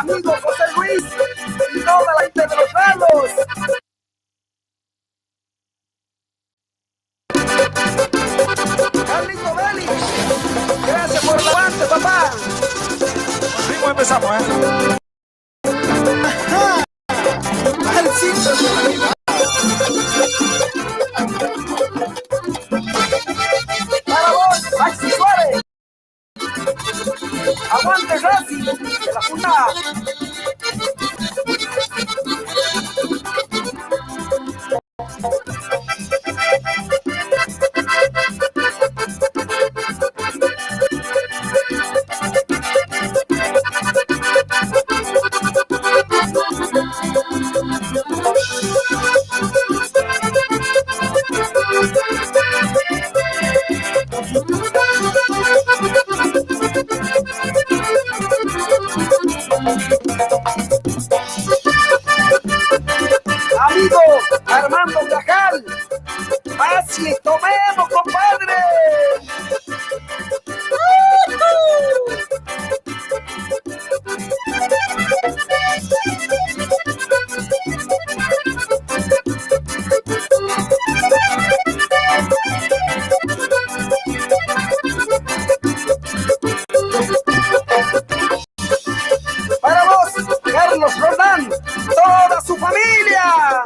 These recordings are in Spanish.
amigo José Luis y toda la gente de los lados. Carlito Belli, gracias por el avance, papá. Así empezamos, Ajá. Al cinto de la vida. Para vos, Maxi Suárez. Aguante Racing de la Junta. Amigo Armando Cajal, así tomemos, compadre. Para vos, Carlos Roldán, toda su familia.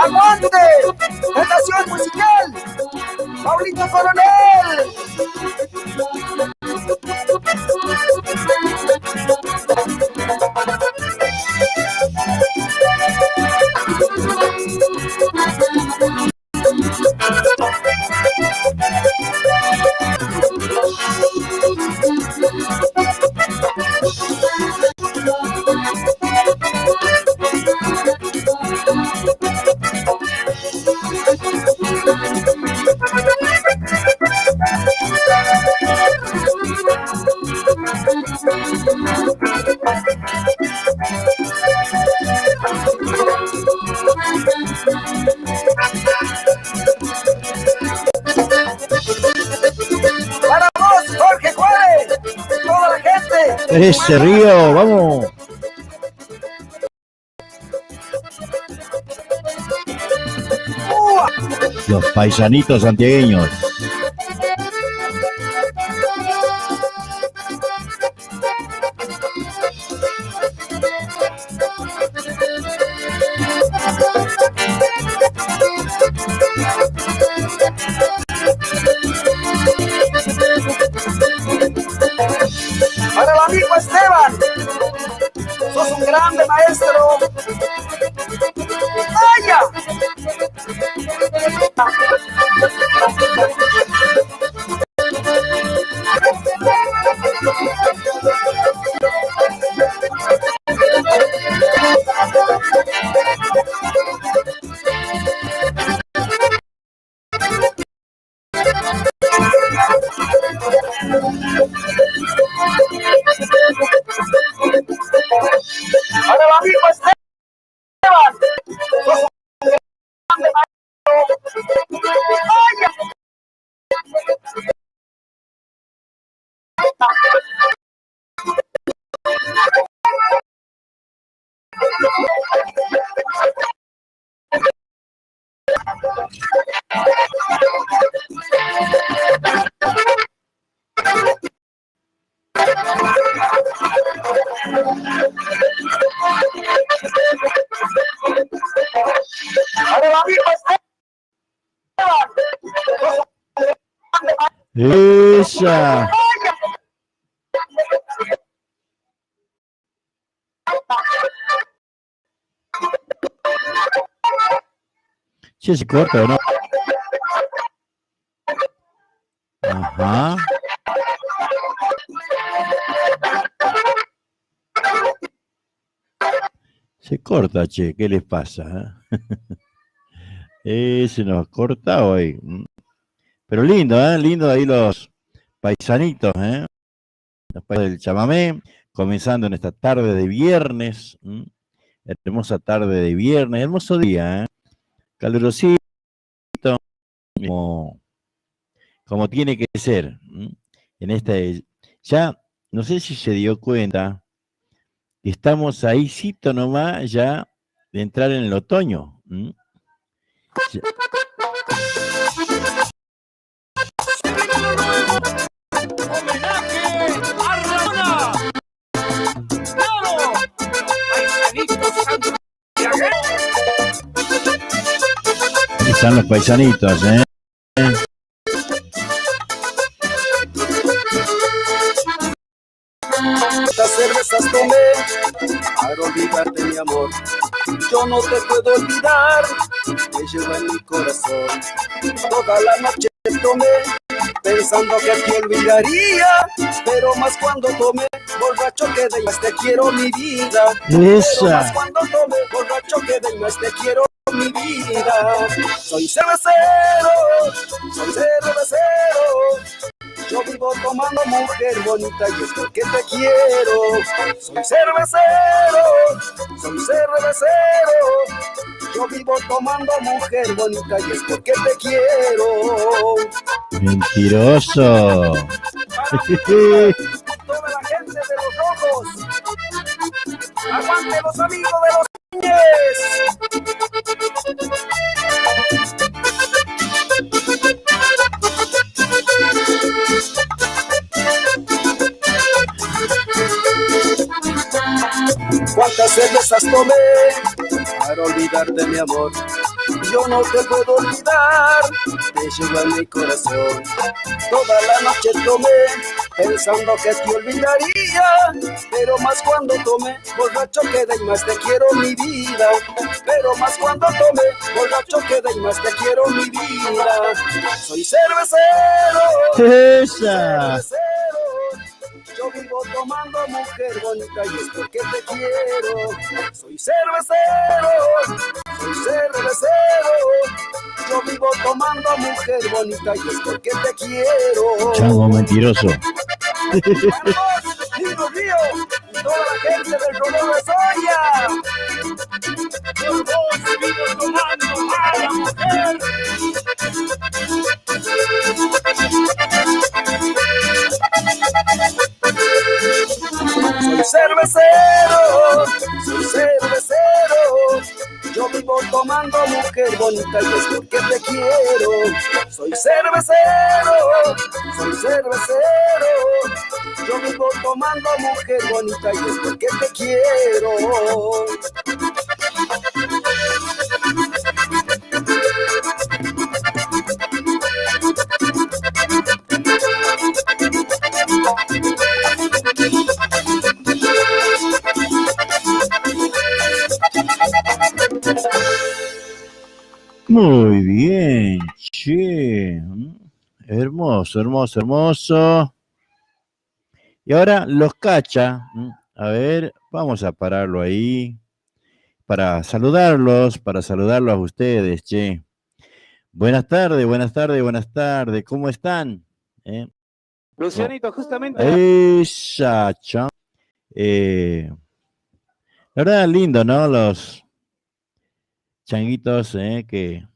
¡Aguante! ¡Estación musical! ¡Paulito Coronel! Para vos, Jorge Juárez, toda la gente. Ese Río, vamos. Los paisanitos santiagueños. Para el amigo Esteban, sos un grande maestro. ¡Vaya! Para el amigo Esteban, sos un grande maestro. ¡Vaya! Para el amigo Esteban, sos un grande maestro. Esa. Sí, se corta, ¿o no? Ajá. Se corta, che, ¿qué les pasa? Se nos ha cortado ahí. Pero lindo, lindo ahí los paisanitos, los paisanos del chamamé, comenzando en esta tarde de viernes, hermosa tarde de viernes, hermoso día, calurosito, como tiene que ser. En esta, ya, no sé si se dio cuenta, estamos ahí, cito nomás, ya de entrar en el otoño. Ya. ¡Homenaje a Ramona! ¡Claro! ¡Paisanitos santiagueños! Están los paisanitos, Estas cervezas tomé para olvidarte, mi amor. Yo no te puedo olvidar, te llevo en mi corazón. Toda la noche tomé pensando que te olvidaría, pero más cuando tomé, borracho quedé y más te quiero, mi vida. Pero más cuando tomé, borracho quedé y más te quiero, mi vida. Soy cervecero, soy cervecero. Yo vivo tomando, mujer bonita, y es porque te quiero. Soy cervecero, soy cervecero. Yo vivo tomando, mujer bonita, y es porque te quiero. Mentiroso. Toda la gente de los rojos, aguante los amigos de los niñes. Cuántas cervezas tomé para olvidarte, mi amor. Yo no te puedo olvidar, te llevo en mi corazón. Toda la noche tomé pensando que te olvidaría, pero más cuando tomé, borracho quedé y más te quiero, mi vida. Pero más cuando tomé, borracho quedé y más te quiero, mi vida. Soy cervecero, Esa. yo vivo tomando, mujer bonita, y es porque te quiero. Soy cervecero, soy cervecero. Yo vivo tomando, mujer bonita, y es porque te quiero. Chango mentiroso. Dios mío, y toda la gente del Rodeo de Soya. Por vos vivo tomando a la mujer. Soy cervecero, soy cervecero. Yo vivo tomando, mujer bonita, y es porque te quiero. Soy cervecero, soy cervecero. Yo vivo tomando, mujer bonita, y es porque te quiero. Muy bien, che. Hermoso, hermoso, hermoso. Y ahora los cacha. A ver, vamos a pararlo ahí para saludarlos a ustedes, che. Buenas tardes, buenas tardes, buenas tardes. ¿Cómo están? Lucianito, justamente. Esa, cha. La verdad, lindo, ¿no? Los changuitos que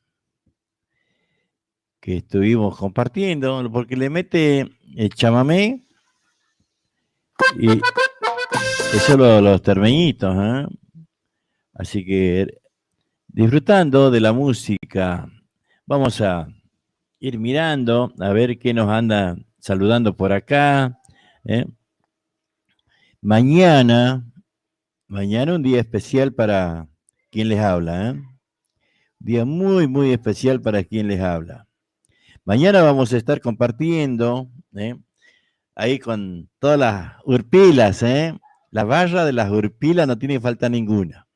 estuvimos compartiendo, porque le mete el chamamé y eso los termeñitos, así que disfrutando de la música, vamos a ir mirando a ver qué nos anda saludando por acá. Mañana un día especial para quien les habla, día muy, muy especial para quien les habla. Mañana vamos a estar compartiendo ahí con todas las urpilas, la barra de las urpilas no tiene falta ninguna.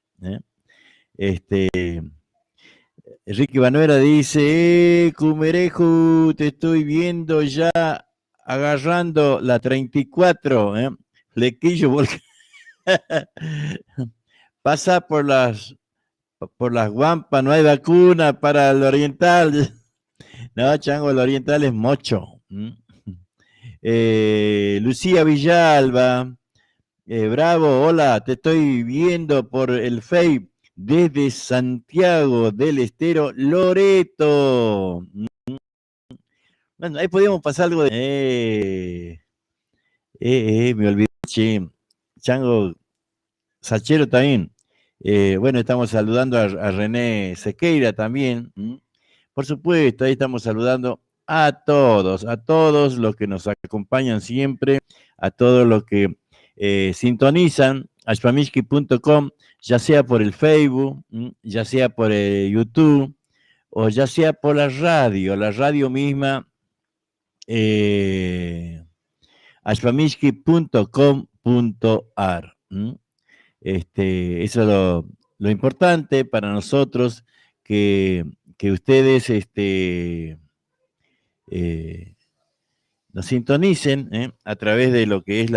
Ricky Banuera dice, Cumereju, te estoy viendo ya agarrando la 34, Lequillo, pasa por las guampas, no hay vacuna para el oriental. No, Chango, el oriental es mocho. Lucía Villalba, bravo, hola, te estoy viendo por el Face desde Santiago del Estero, Loreto. Bueno, ahí podíamos pasar algo de... me olvidé, che. Chango, Sachero también. Bueno, estamos saludando a René Sequeira también. Por supuesto, ahí estamos saludando a todos los que nos acompañan siempre, a todos los que sintonizan ashpamishki.com, ya sea por el Facebook, ya sea por YouTube, o ya sea por la radio misma, ashpamishki.com.ar. Eso es lo importante para nosotros, que ustedes nos sintonicen a través de lo que es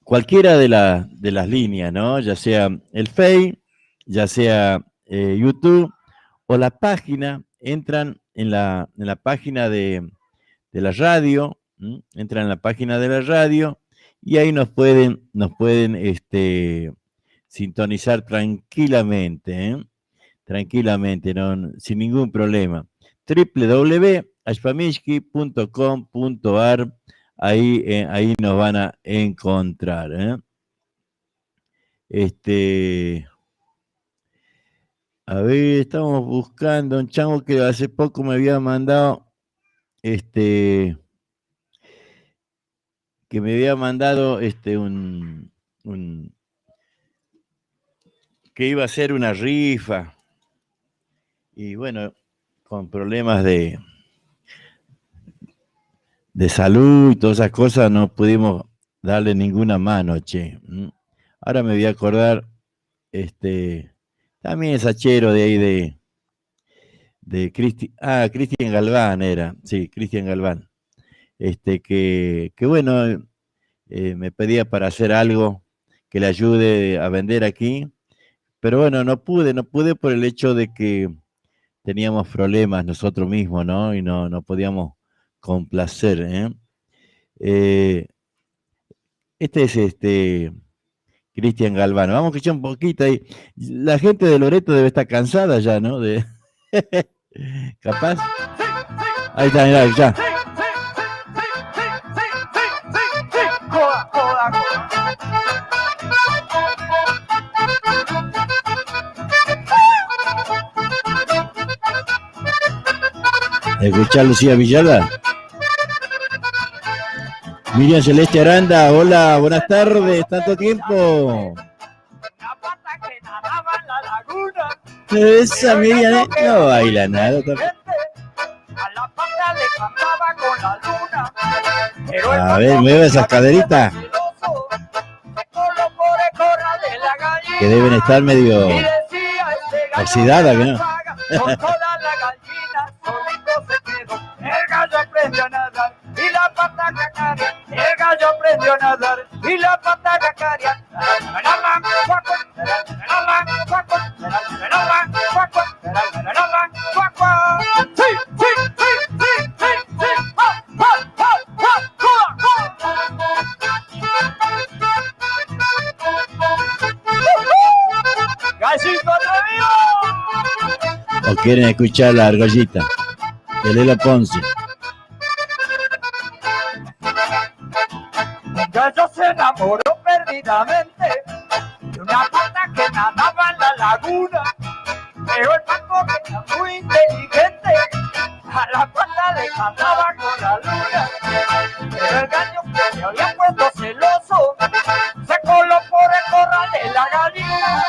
cualquiera de las líneas, ¿no? Ya sea el Face, ya sea YouTube o la página. Entran en la página de la radio, entran en la página de la radio y ahí nos pueden sintonizar tranquilamente, tranquilamente, ¿no? Sin ningún problema. www.ashpamishki.com.ar, ahí nos van a encontrar. A ver, estamos buscando un chango que hace poco me había mandado, que me había mandado que iba a hacer una rifa. Y bueno, con problemas de salud y todas esas cosas no pudimos darle ninguna mano, che. Ahora me voy a acordar, también es Sachero de ahí de Cristian Galván era, sí, Cristian Galván. Que bueno, me pedía para hacer algo que le ayude a vender aquí, pero bueno, no pude por el hecho de que teníamos problemas nosotros mismos, ¿no? Y no podíamos complacer, Este es Cristian Galván. Vamos a escuchar un poquito ahí. La gente de Loreto debe estar cansada ya, ¿no? ¿Capaz? Ahí está, mirá, ya. ¿Escuchar Lucía Villalba? Miriam Celeste Aranda, hola, buenas tardes, tanto tiempo. Esa Miriam no baila nada. A ver, mueve esas caderitas. Que deben estar medio oxidadas, ¿que no? El gallo aprendió a nadar y la pata cacaria. El gallo aprendió a nadar y la pata cacaria. ¡Gallito atrevido! ¿O quieren escuchar la argollita de Lela Ponce? El gallo se enamoró perdidamente de una pata que nadaba en la laguna, pero el pato que era muy inteligente a la pata le cantaba con la luna. Pero el gallo que se había puesto celoso se coló por el corral de la gallina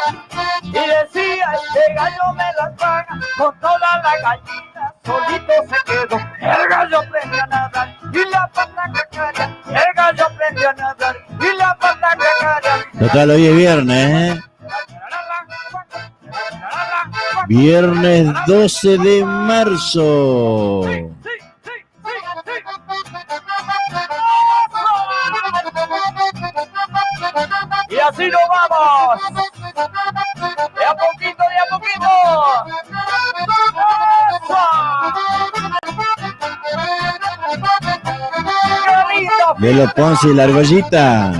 y decía: este gallo me las paga con toda la gallina. Solito se quedó, el gallo aprendió a nadar y la pata cacaria. El gallo aprendió a nadar y la pata cacaria. Total, hoy es viernes, Viernes 12 de marzo. Y así nos vamos. De a poquito, de a poquito. Lelo Ponce y la argollita.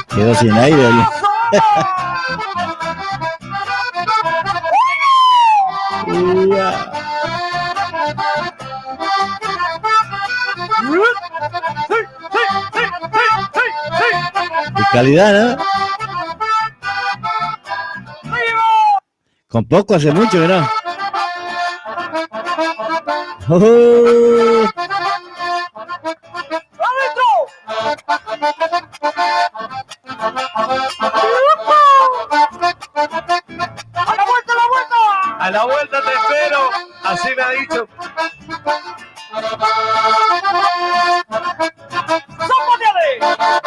Quedó sin aire. De calidad, ¿no? Con poco hace mucho que no. Oh. A la vuelta te espero, así me ha dicho.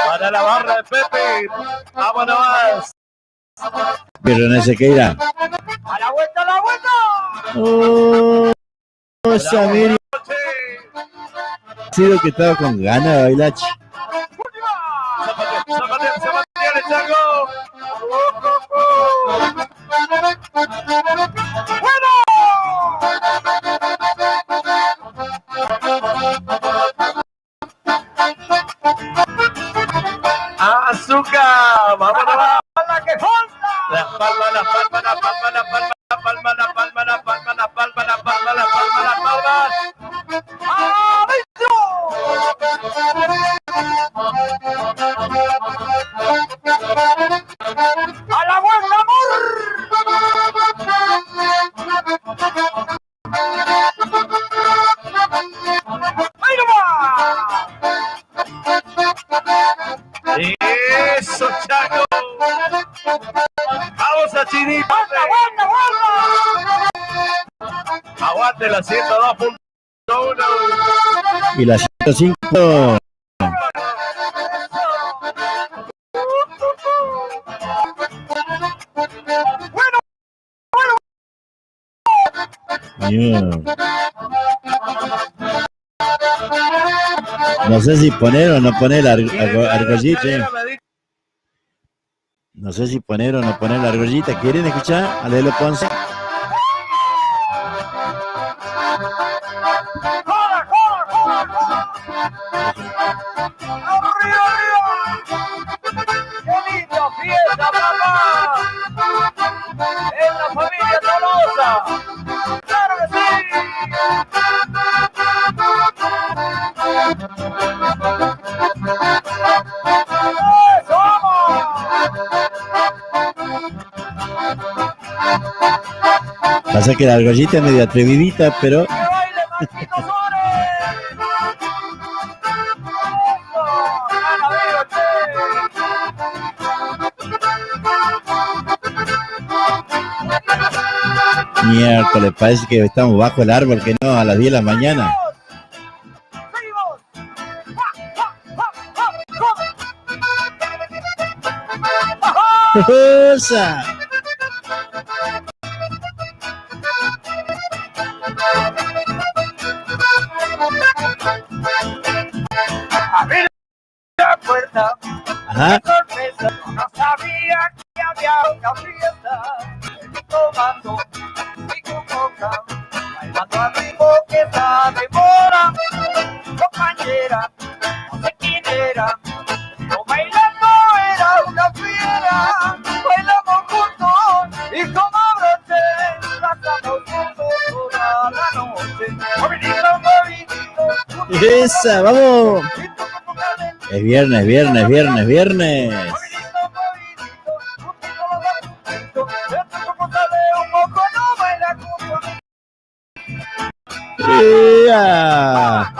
Para la barra de Pepe, vámonos más. Pero no sé qué irá. A la vuelta, a la vuelta. Oh, Samir. Ha sido que estaba con ganas de bailar. Zapatea, el chango. ¡Bueno! ¡Azúcar! ¡Vámonos! ¡La que falta! La palma, la palma, la palma, la palma, la palma, la palma, la palma, la palma, la palma, la palma, la palma. ¡Adentro! ¡A la vuelta, amor! ¡Ahí nomás! ¡Eso, Chaco! ¡Vamos a Chinita! ¡Aguanta, aguanta, aguanta! ¡Aguante la 102.1! Y la 105. No sé si poner o no poner la argollita. No sé si poner o no poner la argollita. ¿Quieren escuchar a Lelo Ponce? ¡Arriba, arriba! ¡Qué linda fiesta, papá! ¡Es la familia Tolosa! ¡Claro que sí! ¡Eso, vamos! Pasa que la argollita es medio atrevidita, pero... ¡Que baile Marquito Suárez! Miércoles, parece que estamos bajo el árbol, que no, a las 10 de la mañana. ¡Osa! Abrí la puerta, Ajá. sorpresa, no sabía que había una fiesta. Tomando mi coca, bailando al ritmo que está de moda. Compañera, no sé quién era, pero bailando era una fiera. Bailamos juntos y como broche, pasamos juntos toda la noche. Movidito, movidito, ¡Esa! ¡Vamos! Es viernes, viernes, viernes, viernes. ¡Ea!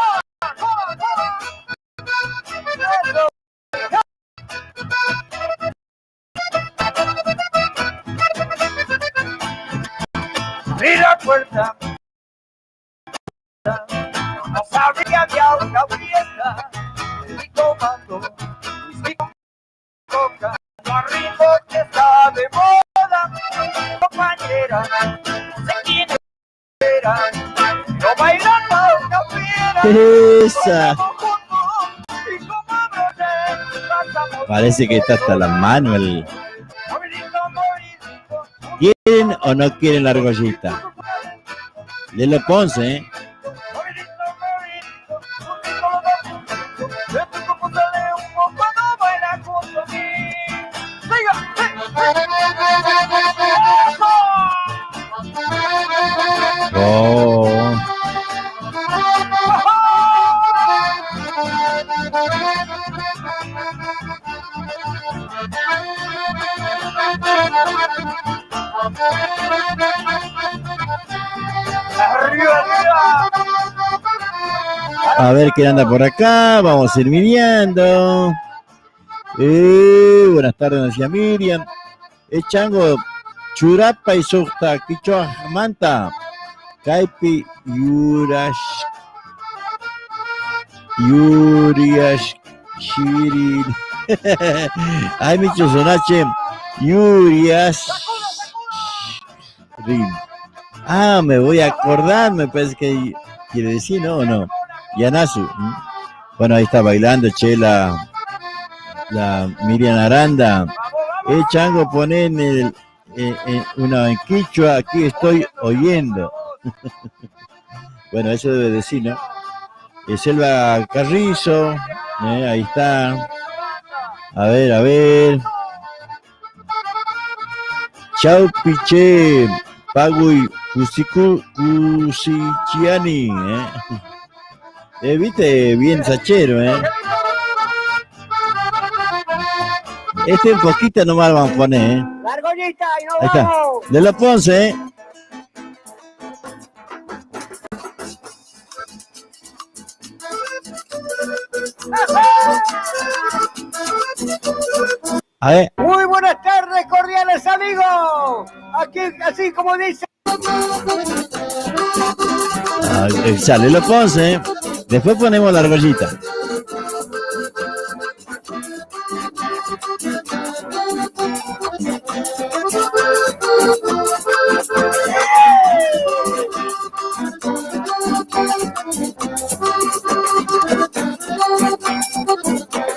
Abrí la puerta, no sabía que había una fiesta. Y tomando whisky con coca, al ritmo que está de moda. Compañera, no sé quién era, pero bailando una fiera. Esa. Parece que está hasta las manos. ¿Quieren o no quieren la argollita? De los Ponce, ¿eh? Oh. A ver quién anda por acá. Vamos a ir mirando. Buenas tardes, decía Miriam. Chango, Churapa y Sota, Quichua Manta, Caipi, Yuriash, Shirin. Ay, Micho Sonache, Yuriash. Ah, me voy a acordar, me parece que quiere decir, ¿no? ¿O no? Yanasu. Bueno, ahí está bailando, che, la Miriam Aranda. Chango, pone en una en quichua, aquí estoy oyendo. Bueno, eso debe decir, ¿no? Selva Carrizo, ahí está. A ver. Chau, Piche, Pagui, Cusichiani, viste, bien sachero, Este un poquito nomás vamos a poner, La argollita y nos Ahí está. vamos. De los Ponce, A ver. Muy buenas tardes, cordiales amigos. Aquí, así como dice. Sale los Ponce, Después ponemos la argollita.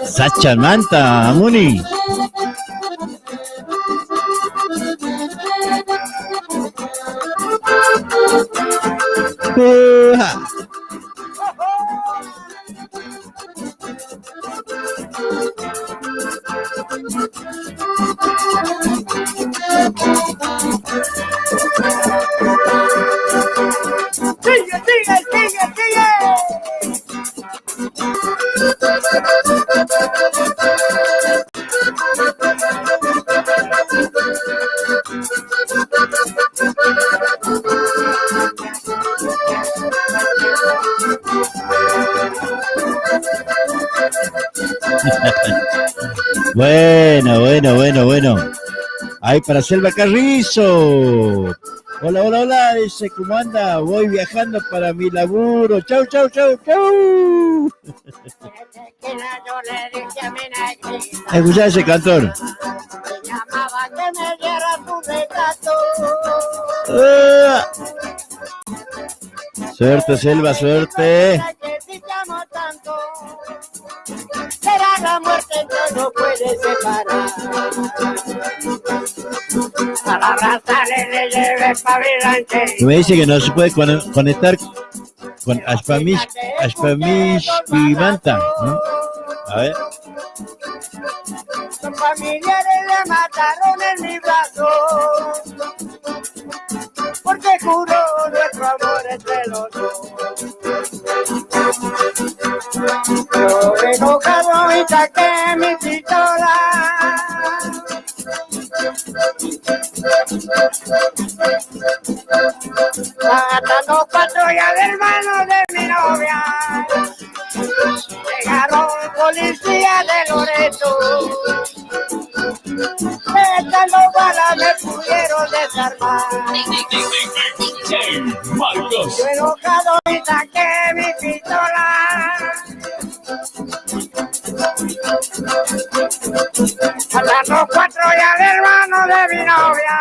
Sacha Manta, Muni. Bueno. Ahí para Selva Carrizo. Hola, dice, ¿cómo anda? Voy viajando para mi laburo. Chau. Escuchá ese cantor. Llamaba que me diera tu retrato. Suerte, Selva, suerte. Será la muerte que no puede separar. A la raza le lleve pavilante. Me dice que no se puede conectar con Ashpamish Pimanta, ¿no? A ver. Los familiares le mataron en mi brazo, porque juró nuestro amor entre los dos. Yo enojado y saqué mi pistola. Matando patrulla del hermano de mi novia. Llegaron policías de Loreto. Echando balas me pudieron desarmar. Yo enojado y saqué mi pistola. Matando patrulla del hermano de mi novia.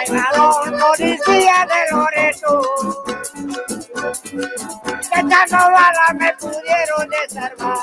Llegaron policías de Loreto. buscando balas me pudieron desarmar.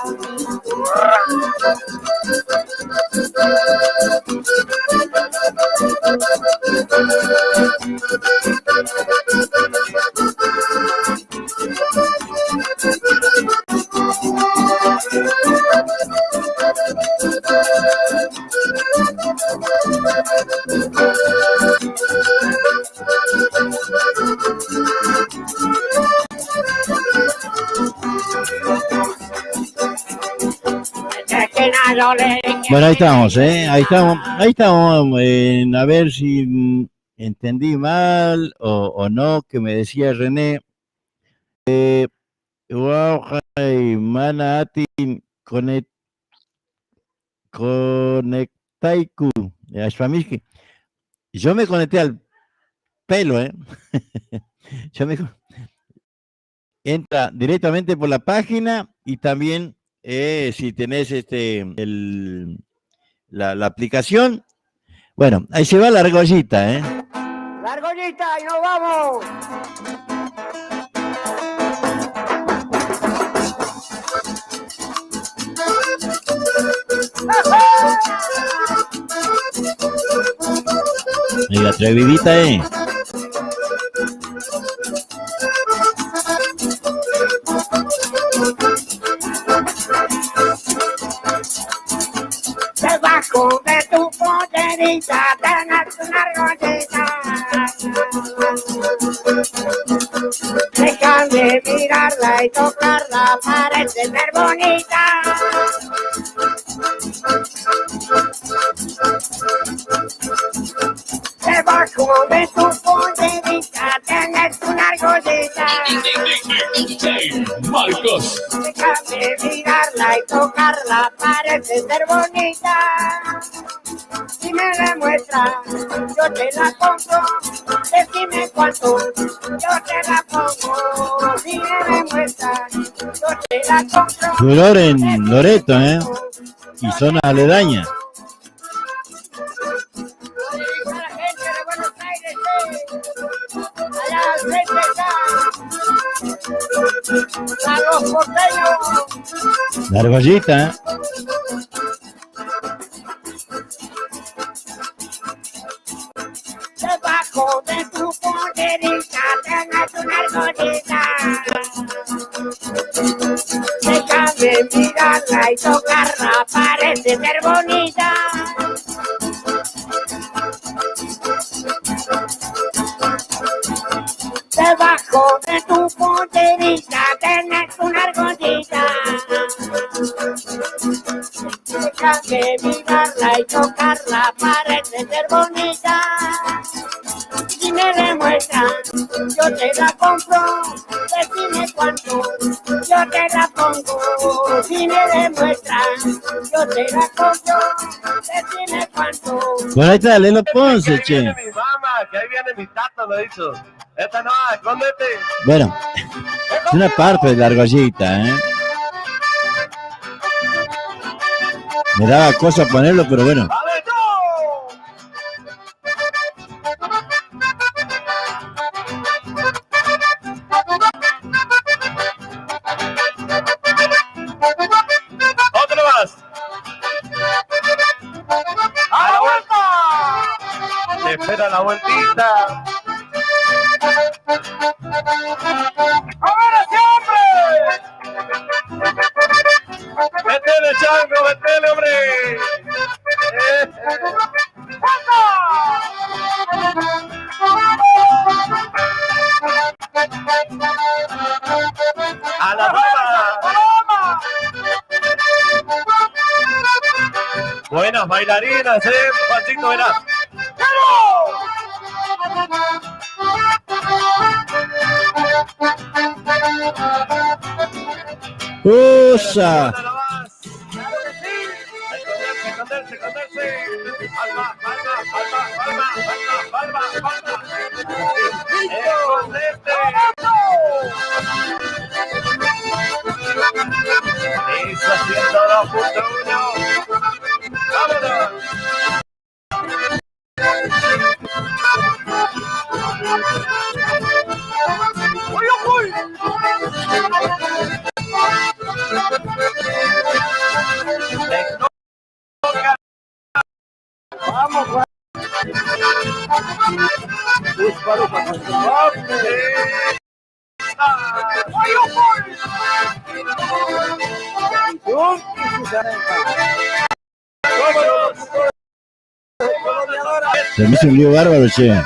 Bueno, ahí estamos, ¿eh? Ahí estamos, a ver si entendí mal o no, que me decía René. Wow, mana atin conectaiku. Yo me conecté al pelo, ¿eh? Entra directamente por la página y también si tenés la aplicación. Bueno, ahí se va la argollita, ¿eh? La argollita, y nos vamos. Y la atrevidita, ¿eh? Debajo de tu poderita tenés una argollita. Déjame mirarla y tocarla, parece ser bonita. Debajo de tu poderita tenés una argollita. Marcos. Déjame mirarla y tocarla, parece ser bonita. Si me demuestras, yo te la compro. Decime cuánto, yo te la pongo. Si me demuestras, yo te la compro. Furor en Loreto, ¿eh? Y zonas aledañas. A la gente de Buenos Aires, allá al frente está. A los porteños. La argollita, ¿eh? Debajo de tu poderita tenés una argollita. Déjame mirarla y tocarla, parece ser bonita. Debajo de tu poderita tenés una argollita. Déjame mirarla y tocarla, parece ser bonita. Si me demuestran, yo te la compro. Decime cuánto, yo te la pongo. Si me demuestran, yo te la compro. Decime cuánto. Bueno, ahí está Lelo Ponce, che. Ahí viene mi mamá, que ahí viene mi tata, lo hizo. Esta no, escóndete. Bueno, es una parte de la argollita, ¿eh? Me daba cosa ponerlo, pero bueno. ¡Vale, tú! ¡Otro más! ¡A la vuelta! ¡Te espera la vueltita! ¡Ahora siempre! ¡Métele, chango! ¡Métele, hombre! ¡A la rama! Buenas bailarinas, Juancito, verá. ¡Usa! Esconderse. Palma. Esconderte. Eso haciendo 2.1. ¡Vámonos! ¡Uy! Vamos, Juan. Disparo para el Se me hizo un lío bárbaro, che.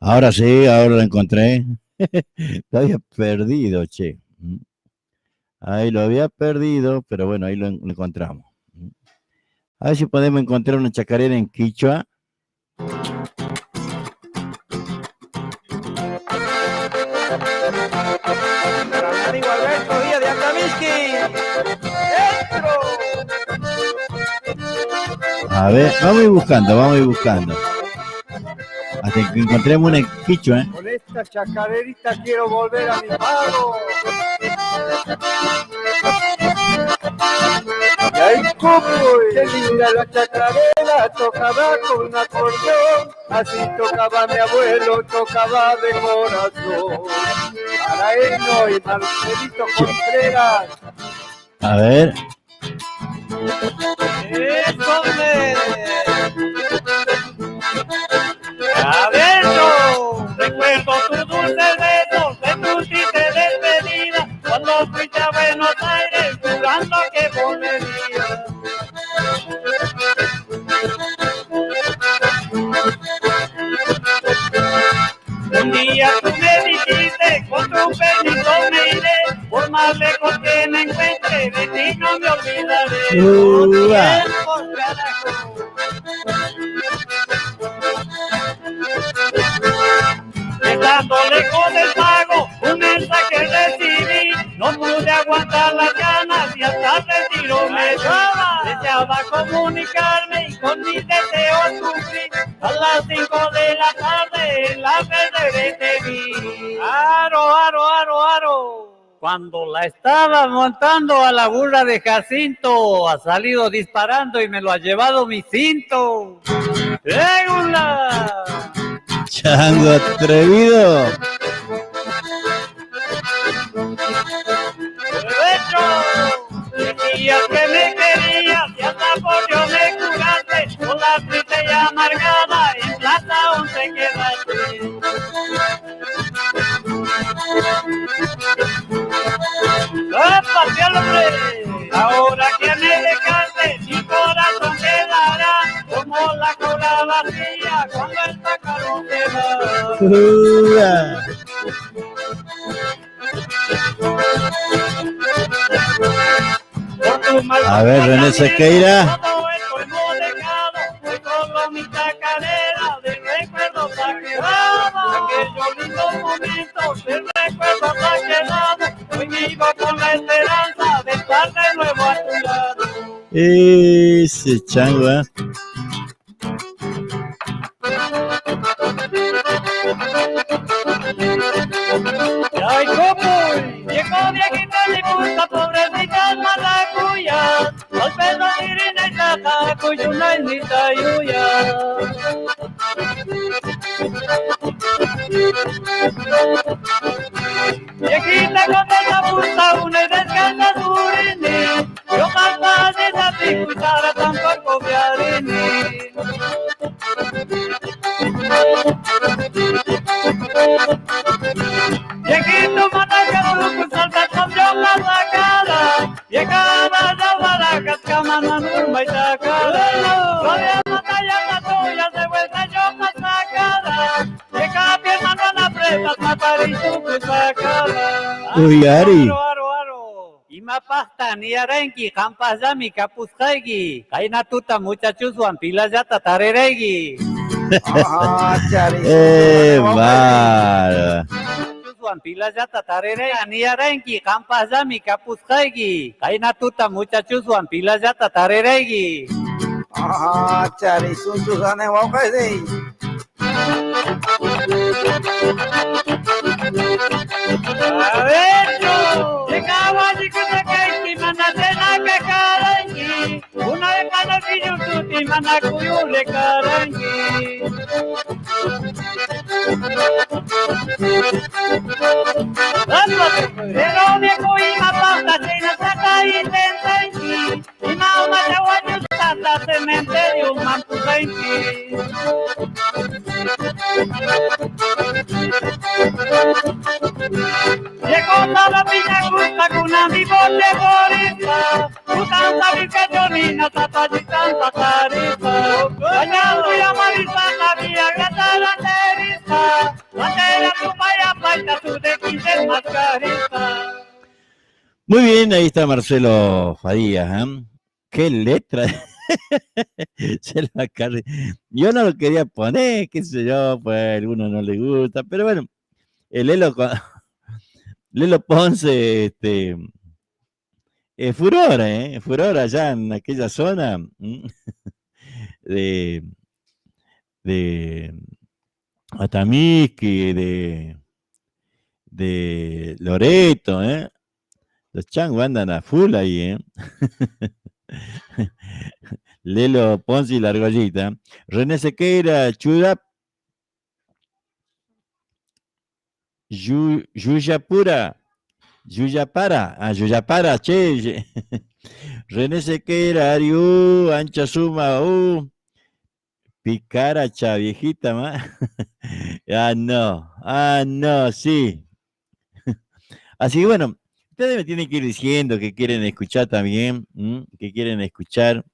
Ahora sí, ahora lo encontré. Lo había perdido, che. Ahí lo había perdido, pero bueno, ahí lo encontramos. A ver si podemos encontrar una chacarera en quichua. Para mi amigo Alberto Díaz de Atamisqui. ¡Dentro! A ver, vamos a ir buscando. Hasta que encontremos una en quichua, Con esta chacarerita quiero volver a mi pago. Y ahí como qué linda la chacarera, tocaba con acordeón, así tocaba mi abuelo, tocaba de corazón. Para él no, y Marcelito Contreras. A ver. ¡Eso me! ¡Adentro! Recuerdo tus dulces besos de tu triste despedida cuando fuiste a Buenos Aires jurando que volverías. Un día tú me dijiste, con tu permiso me iré, por más lejos que me encuentre, de ti no me olvidaré. Oh, tiempos, carajo. Estando lejos del pago, un mensaje recibí, no pude aguantar las ganas y hasta el retiro me daba. Deseaba comunicarme y con mis deseos cumplí. A las 5 de la tarde en la verde te vi. Aro, aro, aro, aro. Cuando la estaba montando a la burra de Jacinto, ha salido disparando y me lo ha llevado mi cinto. ¡Égula! Chango atrevido. Decías que me querías y hasta por Dios me curaste, con la triste y amargada en Plaza 11 quedaste. ¡Epa, tío, hombre! Ahora que me dejaste, mi corazón quedará como la cola vacía cuando el pájaro se va. A ver, René Sequeira. Mi chacarera de recuerdos ha quedado, aquellos lindos momentos de recuerdos ha quedado, hoy vivo con la esperanza de estar de nuevo a tu lado. Ese chango, ¿eh? Ay, como llegó viejita y puta pobrecita maracuyas, al pelo irina y tata, cuyuna y nitayuya. Viejita con la puta, una y descansa surini, yo capaz de esa picuchara tampoco viarini. Viejito matacabuco, salta con Dios la sacada, llegaba la baracas, camana, nurma y sacada. Todavía batalla la tuya, de vuelta yo más sacada, llegaba pierna no la apretas, matar y tu sacada. Uy, Ari. Ima pasta ni arenki, jampas yami kapuzkaigi, kaina tuta muchachos wampila ya tatareregi. Mal. Pila ya tatarere ani arenki kampas yami kapuzkaigi, kaina tuta muchachos wampila ya tatareregi. Cari suntu sana mau kai Adentro, llegaba allí que se cae, mana cena que carangi, una de mano que yo tuti, mana cuyo le carangi. Pero viejo y mapauta china saca y tenta en ti. Y mauma te guayo tata cementerio mamputa en ti. Llegó la piña gusta con amigo de borista. Tu canta mi cañonina tata y canta tarifa. Bañado y amarista la vía gata la terista. La tera tu paya paita tu de 15 mascarita. Muy bien, ahí está Marcelo Fadías, ¿eh? ¡Qué letra! Se la carne. Yo no lo quería poner, qué sé yo, pues a algunos no les gusta, pero bueno, el Lelo Ponce, furor allá en aquella zona de Atamisqui, de Loreto, los changos andan a full ahí, Lelo Ponce y la Argollita. René Sequeira, Churap, Yuyapura, Yuyapara, che. René Sequeira, Ariú, Ancha Suma, Picaracha, viejita, más. No, sí. Así que bueno, ustedes me tienen que ir diciendo que quieren escuchar también, que quieren escuchar.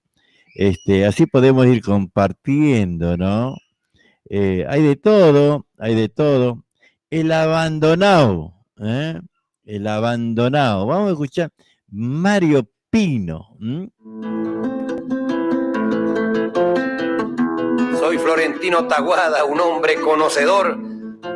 Así podemos ir compartiendo, ¿no? Hay de todo. El abandonado, el abandonado. Vamos a escuchar Mario Pino. Soy Florentino Taguada, un hombre conocedor.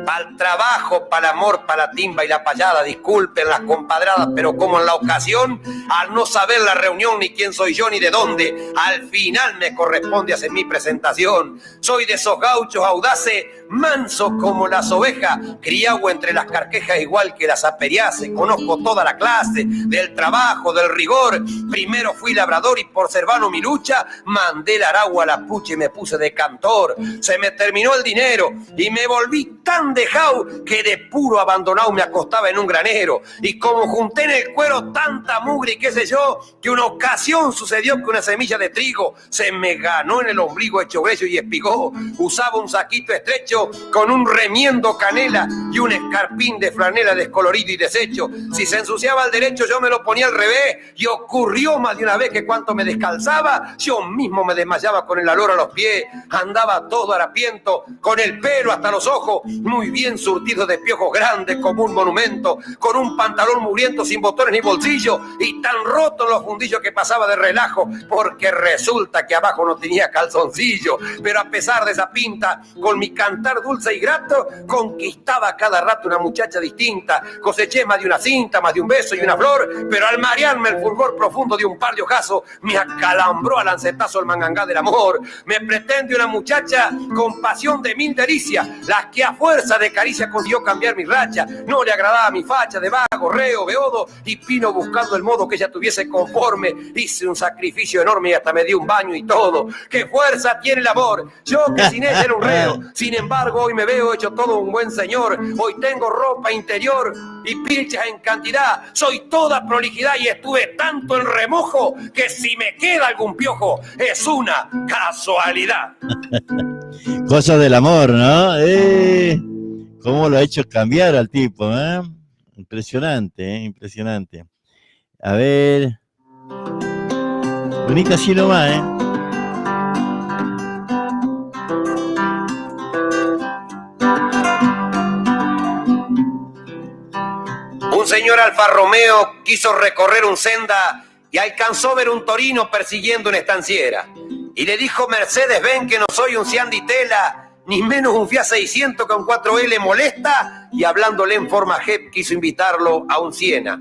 Pa'l trabajo, pa'l amor, pa' la timba y la payada, disculpen las compadradas, pero como en la ocasión, al no saber la reunión, ni quién soy yo, ni de dónde, al final me corresponde hacer mi presentación. Soy de esos gauchos audaces, mansos como las ovejas, criado entre las carquejas igual que las aperiaces. Conozco toda la clase, del trabajo, del rigor. Primero fui labrador y por ser vano mi lucha, mandé el aragua a la pucha y me puse de cantor. Se me terminó el dinero y me volví tan dejado que de puro abandonado me acostaba en un granero. Y como junté en el cuero tanta mugre y qué sé yo, que una ocasión sucedió que una semilla de trigo se me ganó en el ombligo hecho grecio y espigó. Usaba un saquito estrecho con un remiendo canela y un escarpín de franela descolorido y deshecho. Si se ensuciaba al derecho yo me lo ponía al revés, y ocurrió más de una vez que cuanto me descalzaba yo mismo me desmayaba con el alor a los pies. Andaba todo harapiento, con el pelo hasta los ojos, muy bien surtido de piojos grandes como un monumento, con un pantalón mugriento sin botones ni bolsillo y tan roto en los fundillos que pasaba de relajo, porque resulta que abajo no tenía calzoncillo. Pero a pesar de esa pinta, con mi cantar dulce y grato, conquistaba cada rato una muchacha distinta. Coseché más de una cinta, más de un beso y una flor, pero al marearme el fulgor profundo de un par de ojazos, me acalambró a lancetazo el mangangá del amor. Me pretende una muchacha con pasión de mil delicias, las que a fuerza de caricia consiguió cambiar mi racha. No le agradaba mi facha de vago, reo, beodo y pino, buscando el modo que ella tuviese conforme. Hice un sacrificio enorme y hasta me di un baño y todo. ¡Qué fuerza tiene el amor! Yo que sin ella era un reo, sin embargo hoy me veo hecho todo un buen señor. Hoy tengo ropa interior y pilchas en cantidad. Soy toda prolijidad y estuve tanto en remojo que si me queda algún piojo es una casualidad. Cosas del amor, ¿no? ¿Cómo lo ha hecho cambiar al tipo, Impresionante. A ver. Bonita así nomás, Un señor Alfa Romeo quiso recorrer un senda y alcanzó a ver un torino persiguiendo una estanciera. Y le dijo Mercedes, ven que no soy un Cianditela, ni menos un Fiat 600 con 4L molesta, y hablándole en forma Jep quiso invitarlo a un Siena.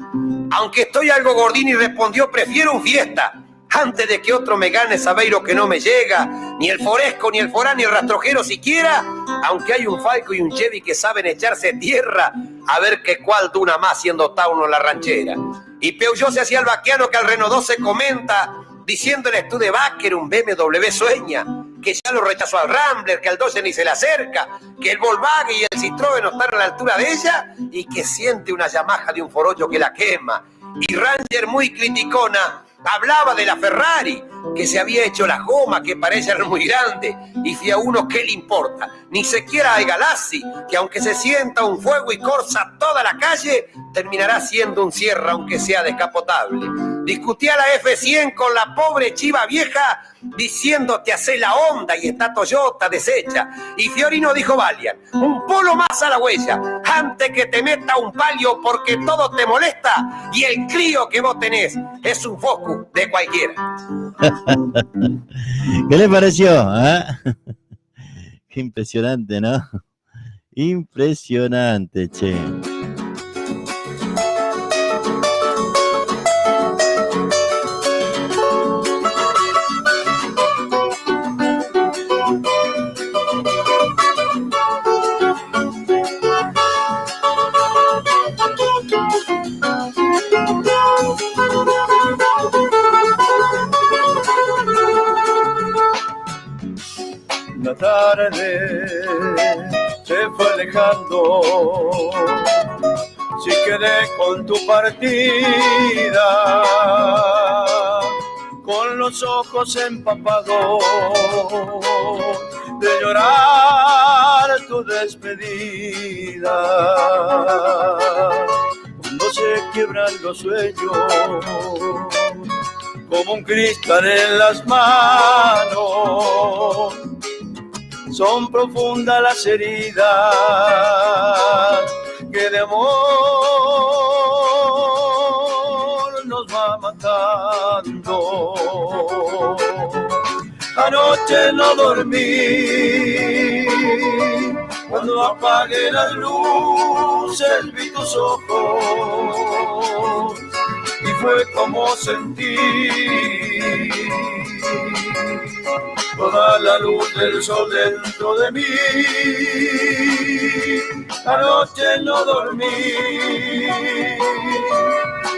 Aunque estoy algo gordín y respondió, prefiero un Fiesta. Antes de que otro me gane, sabéis lo que no me llega, ni el Foresco, ni el Forán, ni el Rastrojero siquiera, aunque hay un Falco y un Chevy que saben echarse tierra, a ver qué cuál duna más siendo Tauno la ranchera. Y Peugeot se hacía el vaquiano que al Renault 2 se comenta, diciéndole tú de Baker un BMW sueña. que ya lo rechazó al Rambler, que al Dodge ni se le acerca, que el Volkswagen y el Citroën no están a la altura de ella y que siente una Yamaha de un forollo que la quema. Y Ranger, muy criticona, hablaba de la Ferrari, que se había hecho la goma, que para ella era muy grande. Y si a uno, ¿qué le importa? Ni siquiera a Galassi, que aunque se sienta un fuego y corsa toda la calle, terminará siendo un Sierra, aunque sea descapotable. Discutía la F100 con la pobre chiva vieja, diciendo te hace la onda y está Toyota deshecha. Y Fiorino dijo Valiant, un polo más a la huella, antes que te meta un palio porque todo te molesta y el crío que vos tenés es un Focus de cualquiera. ¿Qué le pareció? Qué impresionante, ¿no? Impresionante, che. La tarde se fue alejando, si quedé con tu partida, con los ojos empapados de llorar tu despedida. Cuando se quiebran los sueños, como un cristal en las manos, son profundas las heridas que de amor nos va matando. Anoche no dormí, cuando apagué las luces vi tus ojos y fue como sentí toda la luz del sol dentro de mí. Anoche no dormí,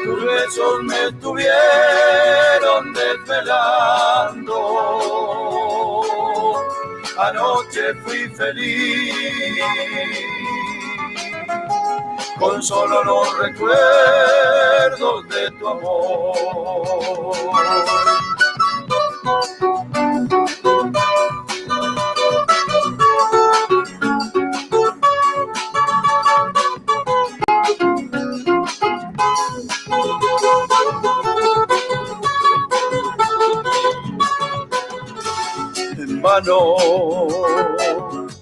tus besos me estuvieron desvelando. Anoche fui feliz, con solo los recuerdos de tu amor. En vano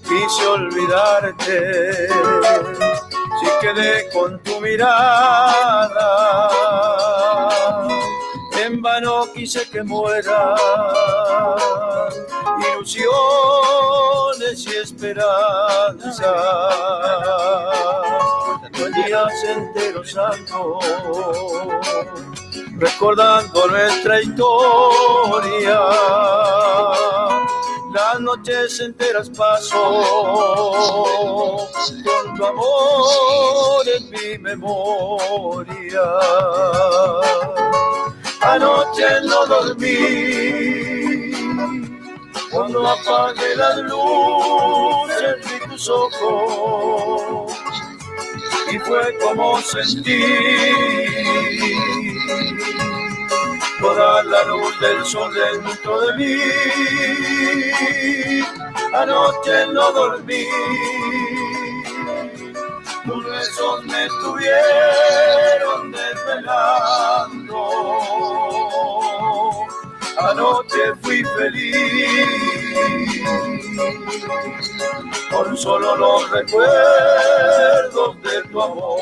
quise olvidarte, si quedé con tu mirada. En vano quise que mueran ilusiones y esperanzas. Días enteros ando recordando nuestra historia. Las noches enteras paso con tu amor en mi memoria. Anoche no dormí, cuando apagué las luces vi tus ojos y fue como sentí toda la luz del sol dentro de mí. Anoche no dormí, tus besos me estuvieron desvelando. Anoche fui feliz, con solo los recuerdos de tu amor.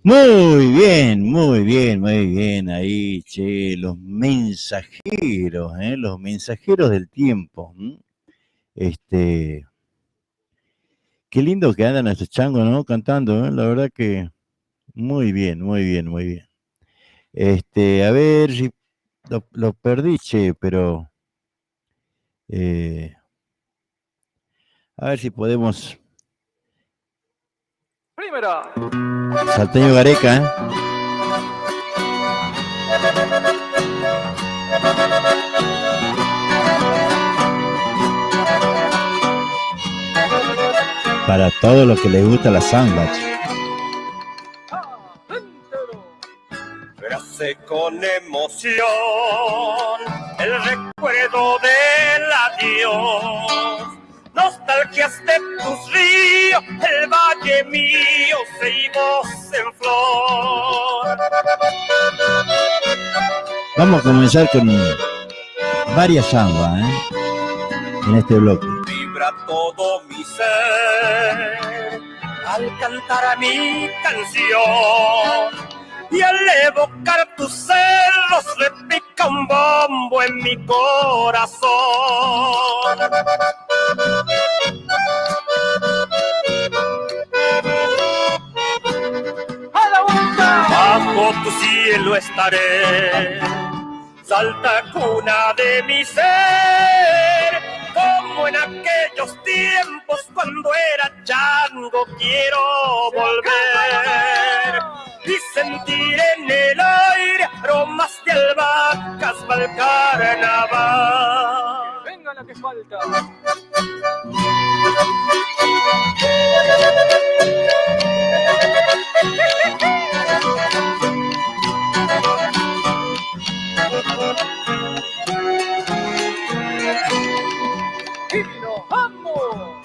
Muy bien, muy bien, muy bien. Ahí, che, los mensajeros del tiempo. Qué lindo que andan estos changos, ¿no? Cantando, ¿eh? La verdad que muy bien, muy bien, muy bien. A ver si lo perdí, che, pero a ver si podemos. Primera. Salteño Gareca, ¿eh? Para todos los que les gusta la samba. Trace con emoción el recuerdo del adiós, nostalgias de tus ríos, el valle mío, seguimos en flor. Vamos a comenzar con varias zambas, ¿eh? En este bloque. Vibra todo mi ser al cantar a mi canción, y al evocar tus cerros repica un bombo en mi corazón. Bajo tu cielo estaré, Salta cuna de mi ser, como en aquellos tiempos cuando era chango quiero volver y sentir en el aire aromas de albahacas para el carnaval. Venga la que falta. Y nos vamos.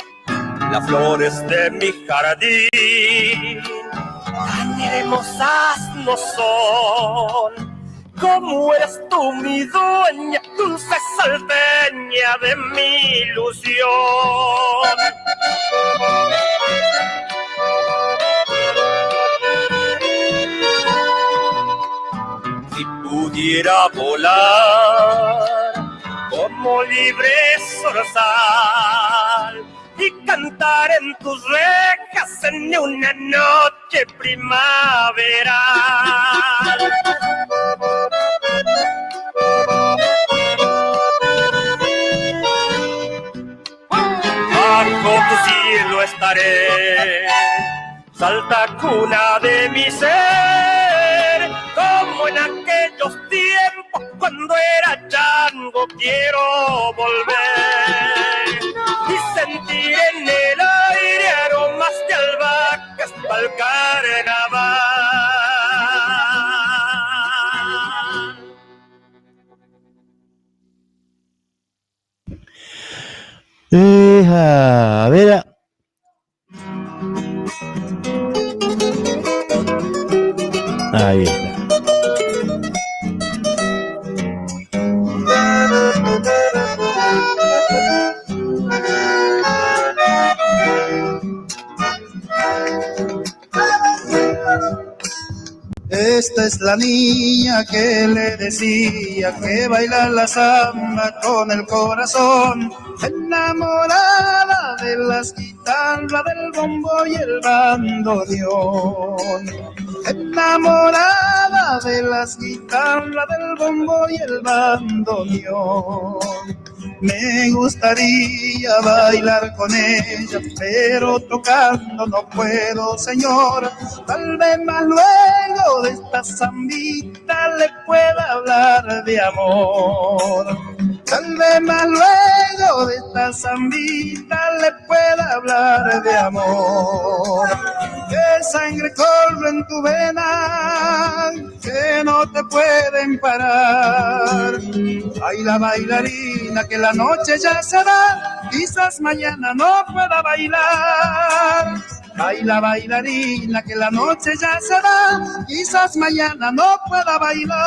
Las flores de mi jardín tan hermosas no son como eres tú mi dueña, dulce salteña de mi ilusión. Si pudiera volar como libre zorzal y cantar en tus rejas en una noche primaveral. Bajo tu cielo estaré, Salta cuna de mi ser, como en aquellos tiempos cuando era chango quiero volver y sentir en el aire aromas de albahacas para el carnaval. A ver. Ahí está. Esta es la niña que le decía que baila la samba con el corazón, enamorada de las guitarras, del bombo y el bandoneón, enamorada de las guitarras, del bombo y el bandoneón. Me gustaría bailar con ella, pero tocando no puedo, señora. Tal vez más luego de esta zambita le pueda hablar de amor. Tal vez más luego de esta zambita le pueda hablar de amor. Que sangre corre en tu vena, que no te pueden parar. Ay, la bailarina que la noche ya se va, quizás mañana no pueda bailar. Ay, la bailarina que la noche ya se va, quizás mañana no pueda bailar.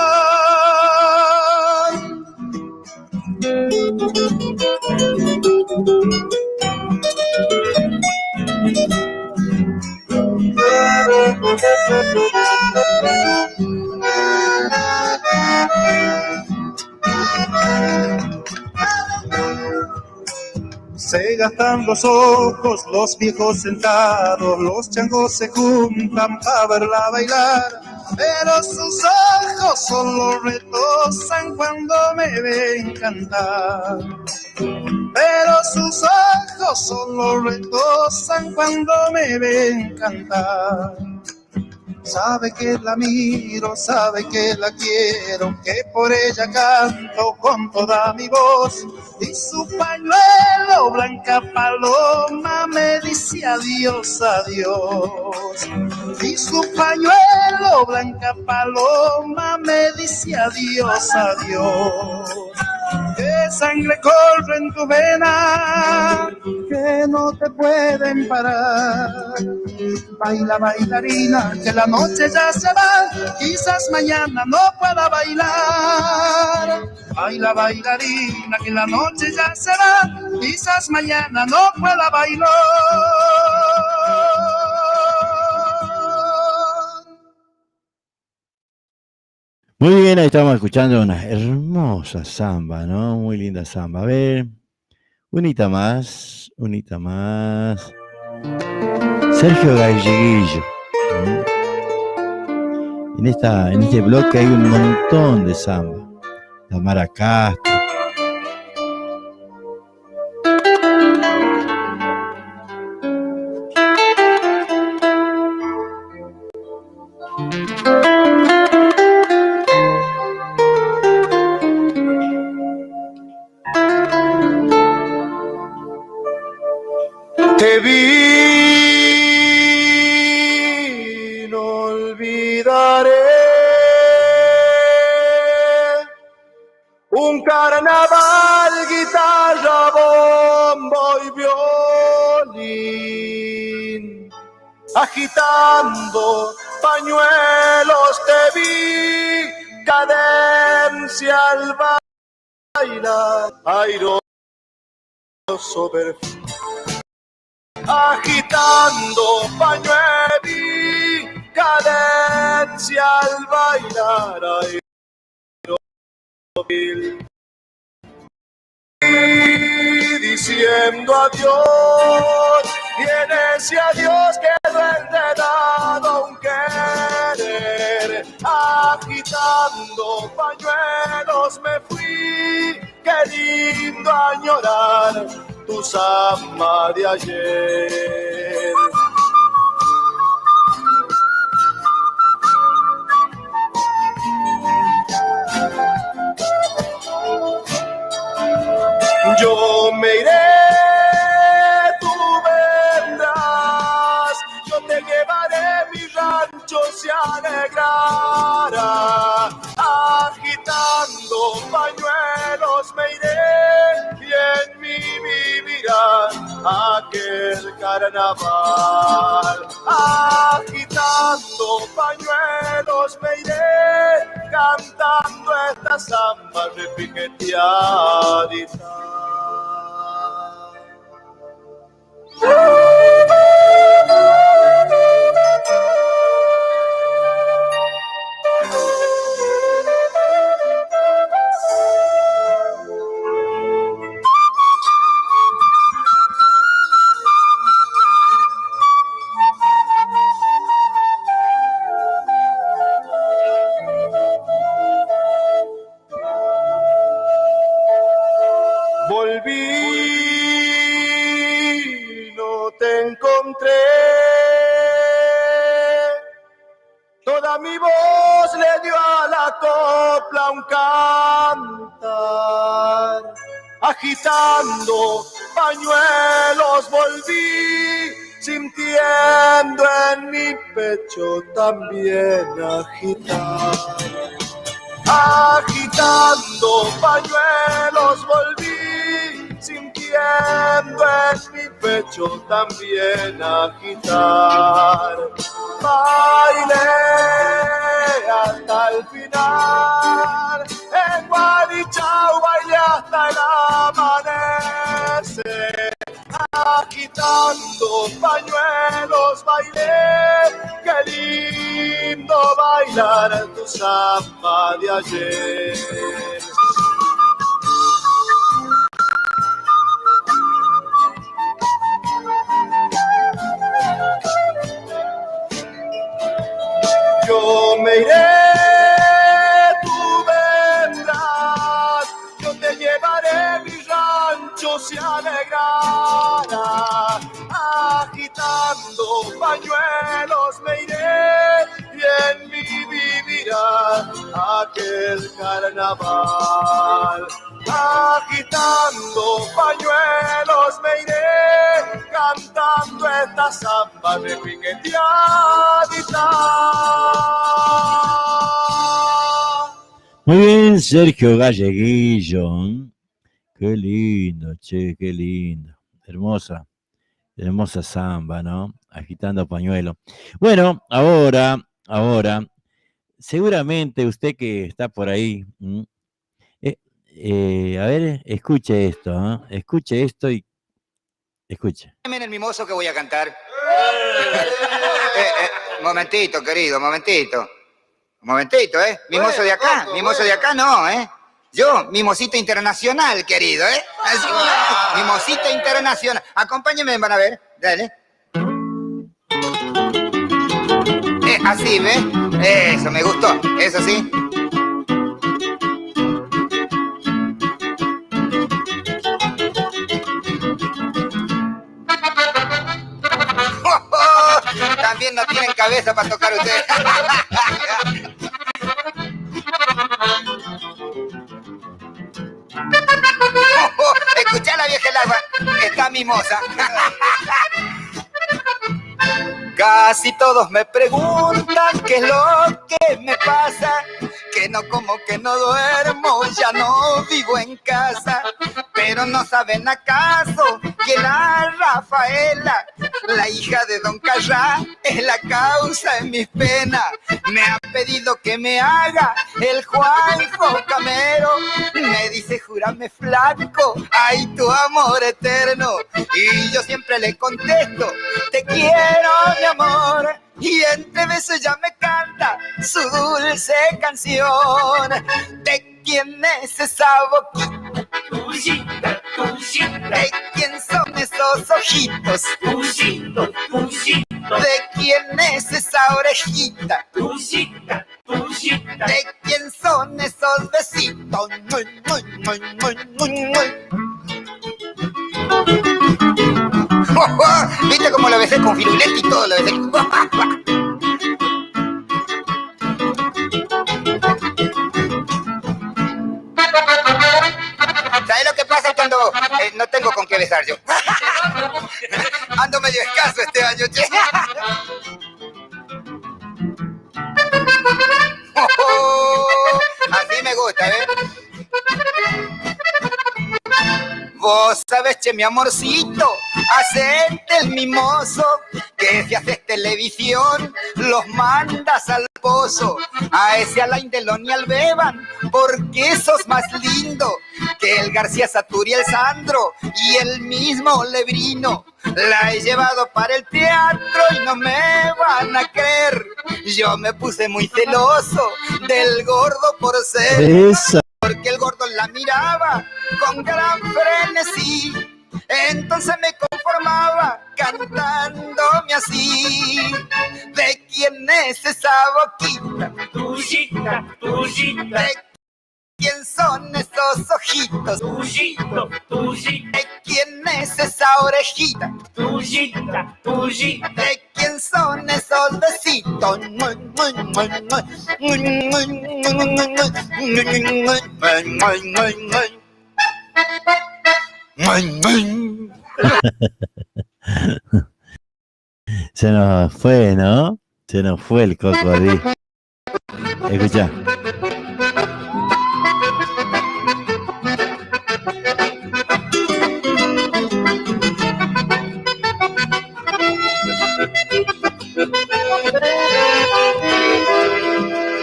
Se gastan los ojos, los viejos sentados, los changos se juntan para verla bailar, pero sus ojos solo retosan cuando me ven cantar. Pero sus ojos solo retosan cuando me ven cantar. sabe que la miro, sabe que la quiero, que por ella canto con toda mi voz. Y su pañuelo, blanca paloma, me dice adiós, adiós. Y su pañuelo, blanca paloma, me dice adiós, adiós. Que sangre corre en tu vena, que no te pueden parar. Baila, bailarina, que la noche ya se va, quizás mañana no pueda bailar. Baila, bailarina, que la noche ya se va, quizás mañana no pueda bailar. Muy bien, ahí estamos escuchando una hermosa samba, ¿no? Muy linda samba. A ver, unita más, unita más. Sergio Galleguillo. En este bloque hay un montón de samba. Tamara Castro. Te vi, no olvidaré un carnaval, guitarra, bombo y violín, agitando pañuelos te vi, cadencia al bailar, airoso perfil. Agitando pañuelos, cadencia al bailar, y diciendo adiós, y en ese adiós quedó enredado un querer. Agitando pañuelos me fui, queriendo añorar tu samba de ayer. Yo me iré, tú vendrás, yo te llevaré, mi rancho se alegrará. Agitando pañuelos me iré, y en mí vivirá aquel carnaval. Agitando pañuelos me iré, cantando esta samba repiqueteadita. Volví, no te encontré, toda mi voz le dio a la copla un cantar. Agitando pañuelos volví, sintiendo en mi pecho también agitar. Agitando pañuelos volví, sintiendo en mi pecho también agitar. Bailé hasta el final, en Guarichao bailé hasta el amanecer. Agitando pañuelos bailé, qué lindo bailar tu samba de ayer. Yo me iré, tú vendrás, yo te llevaré, mi rancho se alegrará. Agitando pañuelos me iré, y aquel carnaval. Agitando pañuelos me iré, cantando esta samba de piqueteadita. Muy bien, Sergio Galleguillo. Qué lindo, che, qué lindo. Hermosa, hermosa samba, ¿no? Agitando pañuelo. Bueno, ahora, seguramente usted que está por ahí, a ver, escuche esto, ¿no? Escuche esto y escuche. En el mimoso que voy a cantar. Momentito, querido, momentito. Momentito, ¿eh? Mimoso de acá, mimoso de acá no, ¿eh? Yo, mimosito internacional, querido, ¿eh? Así, mimosito internacional. Acompáñenme, van a ver, dale. Así, ¿ves? Eso, me gustó, eso sí. También no tienen cabeza para tocar ustedes. Escuchá la vieja el agua, está mimosa. Casi todos me preguntan qué es lo que me pasa, que no como, que no duermo, ya no vivo en casa. Pero no saben acaso que la Rafaela, la hija de Don Carrá, es la causa de mis penas. Me ha pedido que me haga el Juanjo Camero. Me dice, júrame flaco, ay, tu amor eterno. Y yo siempre le contesto, te quiero, mi amor. Y entre besos ya me canta su dulce canción. ¿De quién es esa boquita? Tucita, tucita, ¿De quién son esos ojitos? tucito, tucito, ¿De quién es esa orejita? tucita, tucita. ¿De quién son esos besitos? Muy, muy, muy, muy, muy, muy. ¿Viste cómo lo besé con firulete y todo lo besé? ¿Sabes lo que pasa cuando no tengo con qué besar yo? Ando medio escaso este año, che. Así me gusta, ¿eh? Vos sabés, che, mi amorcito, hacete el mimoso, que si haces televisión, los mandas al pozo. A ese Alain Delon y al Beban, porque sos más lindo que el García Saturi, el Sandro y el mismo Lebrino. La he llevado para el teatro y no me van a creer. Yo me puse muy celoso del gordo por ser... Esa. Porque el gordo la miraba con gran frenesí. Entonces me conformaba cantándome así. ¿De quién es esa boquita? Tucita, tucita, ¿De quién son esos ojitos? tucito, tucita, ¿De quién es esa orejita? tucita, tucita. ¿De quién son esos besitos? Se nos fue, ¿no? Se nos fue el cocodrilo. Escucha.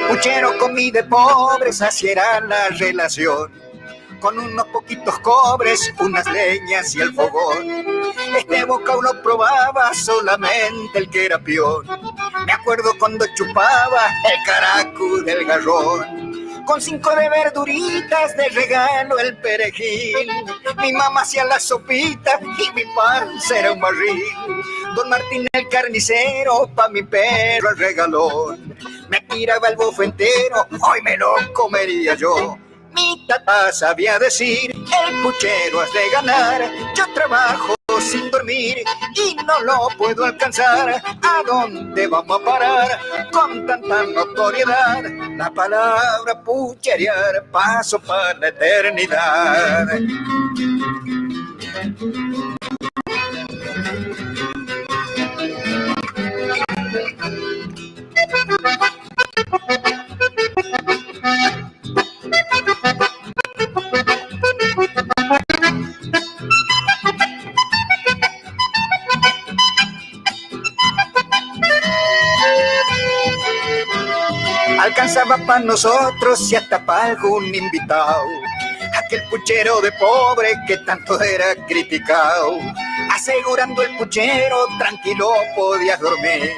Puchero, comí de pobres, así era la relación. Con unos poquitos cobres, unas leñas y el fogón. Este bocado no probaba solamente el que era peón. Me acuerdo cuando chupaba el caracu del garrón. Con 5 de verduritas de regalo el perejil. Mi mamá hacía la sopita y mi panza era un barril. Don Martín el carnicero pa' mi perro el regalón. Me tiraba el bofo entero, hoy me lo comería yo. Mi tata sabía decir, el puchero has de ganar, yo trabajo trabajo sin dormir y no lo puedo alcanzar. ¿A dónde vamos a parar con tanta notoriedad? La palabra pucherear paso para la eternidad. Alcanzaba para nosotros y hasta para algún invitado, aquel puchero de pobre que tanto era criticado. Asegurando el puchero, tranquilo podías dormir.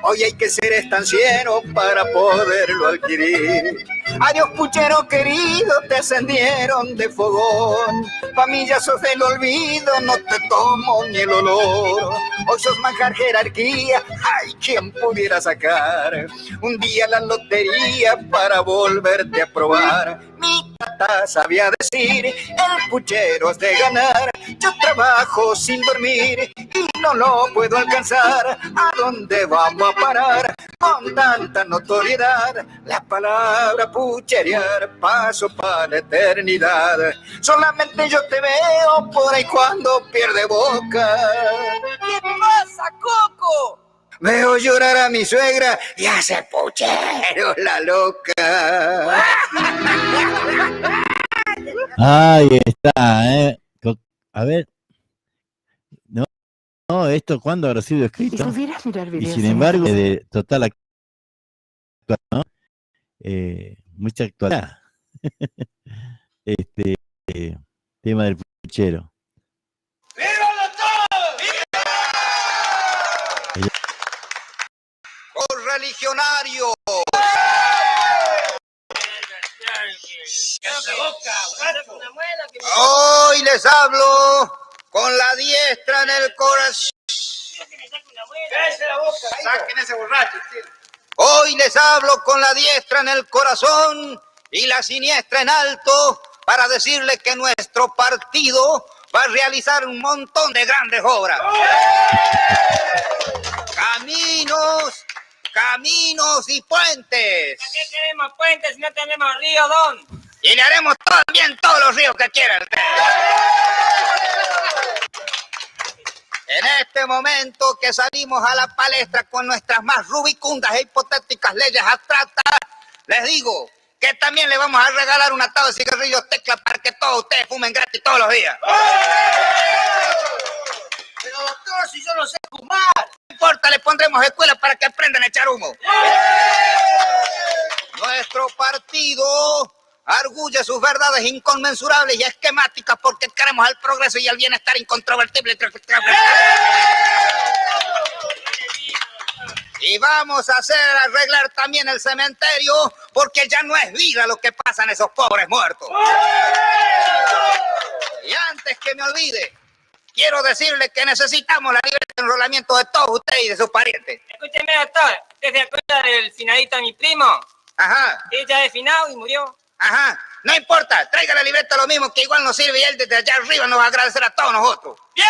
Hoy hay que ser estanciero para poderlo adquirir. Adiós puchero querido, te ascendieron de fogón. Pa' mí ya sos del olvido, no te tomo ni el olor. Hoy sos manjar jerarquía, ay, ¿quién pudiera sacar un día la lotería para volverte a probar? Mi tata sabía decir, el puchero es de ganar. Yo trabajo sin dormir y no lo puedo alcanzar. ¿A dónde vamos a parar con tanta notoriedad? La palabra pucherear paso para la eternidad. Solamente yo te veo por ahí cuando pierde boca. ¿Qué pasa, Coco? Veo llorar a mi suegra y hace puchero la loca. Ahí está, A ver. No, ¿esto cuándo habrá sido escrito? Si pudieras mirar Y videos sin en embargo, YouTube. de total actualidad, ¿no? Mucha actualidad. Tema del puchero. Correligionario. Hoy les hablo con la diestra en el corazón. Hoy les hablo con la diestra en el corazón y la siniestra en alto para decirles que nuestro partido va a realizar un montón de grandes obras. Caminos y puentes. ¿Para qué queremos puentes si no tenemos río, Don? Y le haremos también todos los ríos que quieran. En este momento que salimos a la palestra con nuestras más rubicundas e hipotéticas leyes abstractas, les digo que también le vamos a regalar un atado de cigarrillos Tecla para que todos ustedes fumen gratis todos los días. Pero doctor, si yo no sé fumar. No importa, le pondremos escuelas para que aprendan a echar humo. Nuestro partido arguye sus verdades inconmensurables y esquemáticas porque queremos el progreso y el bienestar incontrovertible. Y vamos a arreglar también el cementerio porque ya no es vida lo que pasa en esos pobres muertos. Y antes que me olvide, quiero decirle que necesitamos la libreta de enrolamiento de todos ustedes y de sus parientes. Escúcheme, doctor. ¿Usted se acuerda del finadito de mi primo? Ajá. Ella es finado y murió. Ajá, no importa, traiga la libreta lo mismo que igual nos sirve y él desde allá arriba nos va a agradecer a todos nosotros. ¡Bien!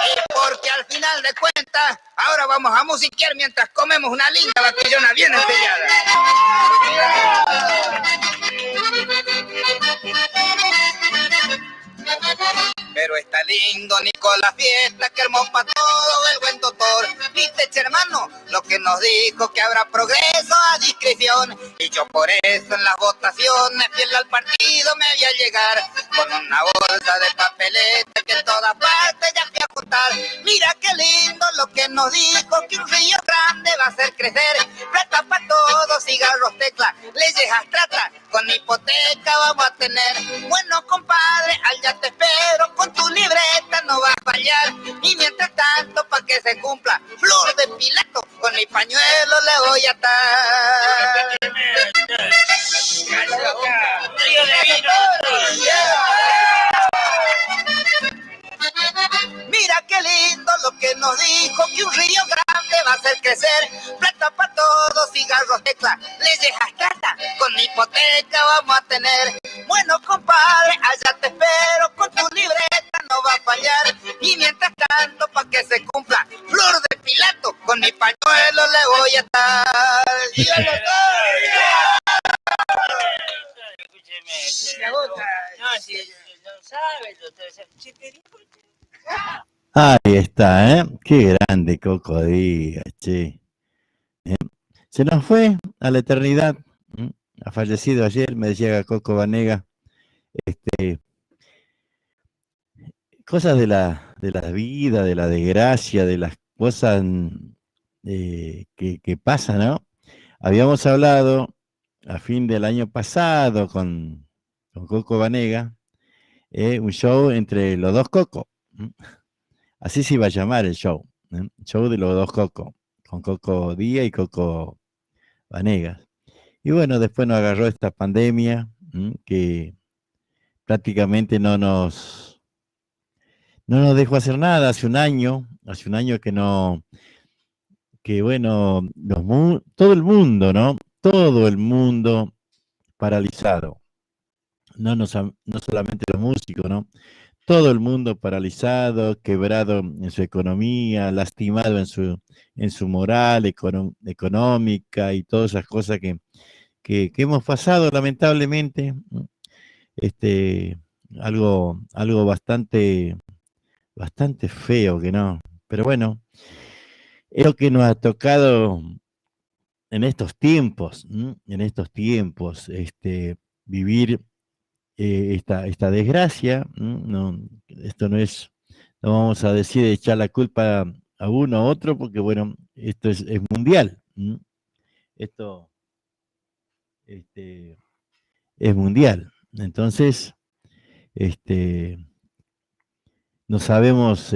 Y porque al final de cuentas, ahora vamos a musiquear mientras comemos una linda batillona bien estrellada. Pero está lindo, Nicolás, fiesta, que hermoso para todo el buen doctor. Viste, hermano, lo que nos dijo que habrá progreso a discreción. Y yo por eso en las votaciones fiel al partido me voy a llegar con una bolsa de papeleta que en todas partes ya fui a juntar. Mira qué lindo lo que nos dijo, que un río grande va a hacer crecer. Plata para todos, cigarros Tecla, leyes abstractas, con hipoteca vamos a tener. Bueno, compadre, allá te espero, con tu libreta no va a fallar. Y mientras tanto, para que se cumpla, flor de Pilato, con mi pañuelo le voy a atar. Río de vino. Mira qué lindo lo que nos dijo, que un río grande va a hacer crecer. Plata para todos, cigarros Tecla, leyes abstractas, con hipoteca vamos a tener. Bueno, compadre, allá te espero, con tu libreta no va va a fallar. Y mientras tanto, pa' que se cumpla Flor de Pilato, con mi pañuelo le voy a estar. ¡Dígalo todo! Me agota. No, si no sabe, doctor. Si te digo... Ahí está, ¿eh? Qué grande Coco Díaz, che. Se nos fue a la eternidad. Ha fallecido ayer, me decía Coco Banega. Cosas de la vida, de la desgracia, de las cosas que pasan, ¿no? Habíamos hablado a fin del año pasado con Coco Banega, un show entre los dos Coco. Así se iba a llamar el show, show de los dos Coco, con Coco Díaz y Coco Vanegas. Y bueno, después nos agarró esta pandemia que prácticamente no nos dejó hacer nada. Hace un año que bueno, todo el mundo, ¿no? Todo el mundo paralizado. No solamente los músicos, ¿no? Todo el mundo paralizado, quebrado en su economía, lastimado en su moral económica y todas esas cosas que hemos pasado lamentablemente. Algo bastante feo que no. Pero bueno, es lo que nos ha tocado en estos tiempos, vivir esta desgracia. No, esto no vamos a decir echar la culpa a uno a otro, porque bueno, esto es mundial. Esto es mundial. Entonces, no sabemos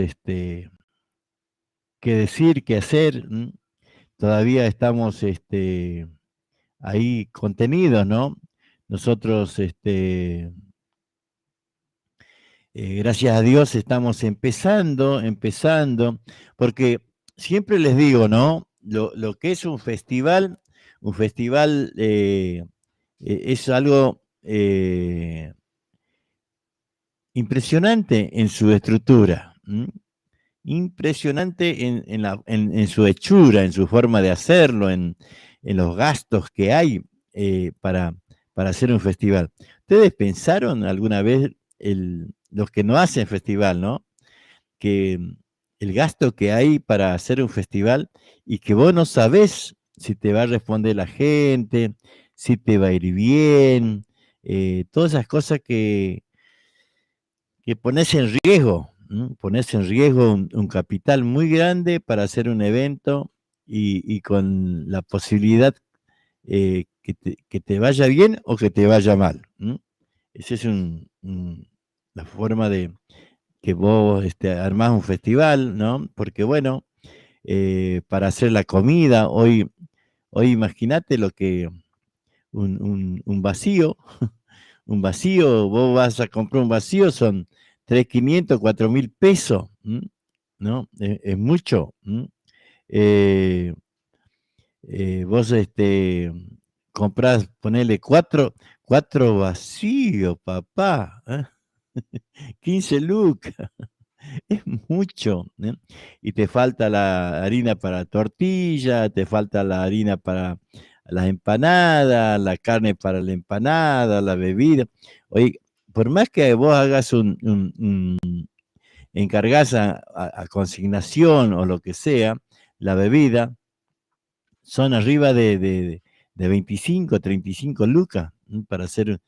qué decir, qué hacer. Todavía estamos ahí contenidos, ¿no? Nosotros, gracias a Dios, estamos empezando, porque siempre les digo, ¿no? Lo que es un festival es algo impresionante en su estructura, impresionante en su hechura, en su forma de hacerlo, en los gastos que hay para hacer un festival. ¿Ustedes pensaron alguna vez, los que no hacen festival, ¿no? Que el gasto que hay para hacer un festival y que vos no sabés si te va a responder la gente, si te va a ir bien, todas esas cosas que pones en riesgo, un capital muy grande para hacer un evento y con la posibilidad que te vaya bien o que te vaya mal. Esa es la forma de que vos armás un festival, ¿no? Porque bueno, para hacer la comida, hoy imagínate lo que un vacío, vos vas a comprar un vacío, son 3.500, 4.000 pesos, ¿no? Es mucho. Vos comprás, ponele cuatro vacíos, papá, 15 lucas, es mucho, ¿eh? Y te falta la harina para tortilla, te falta la harina para las empanadas, la carne para la empanada, la bebida. Oye, por más que vos hagas encargás a consignación o lo que sea, la bebida, son arriba de 25, 35 lucas para hacer,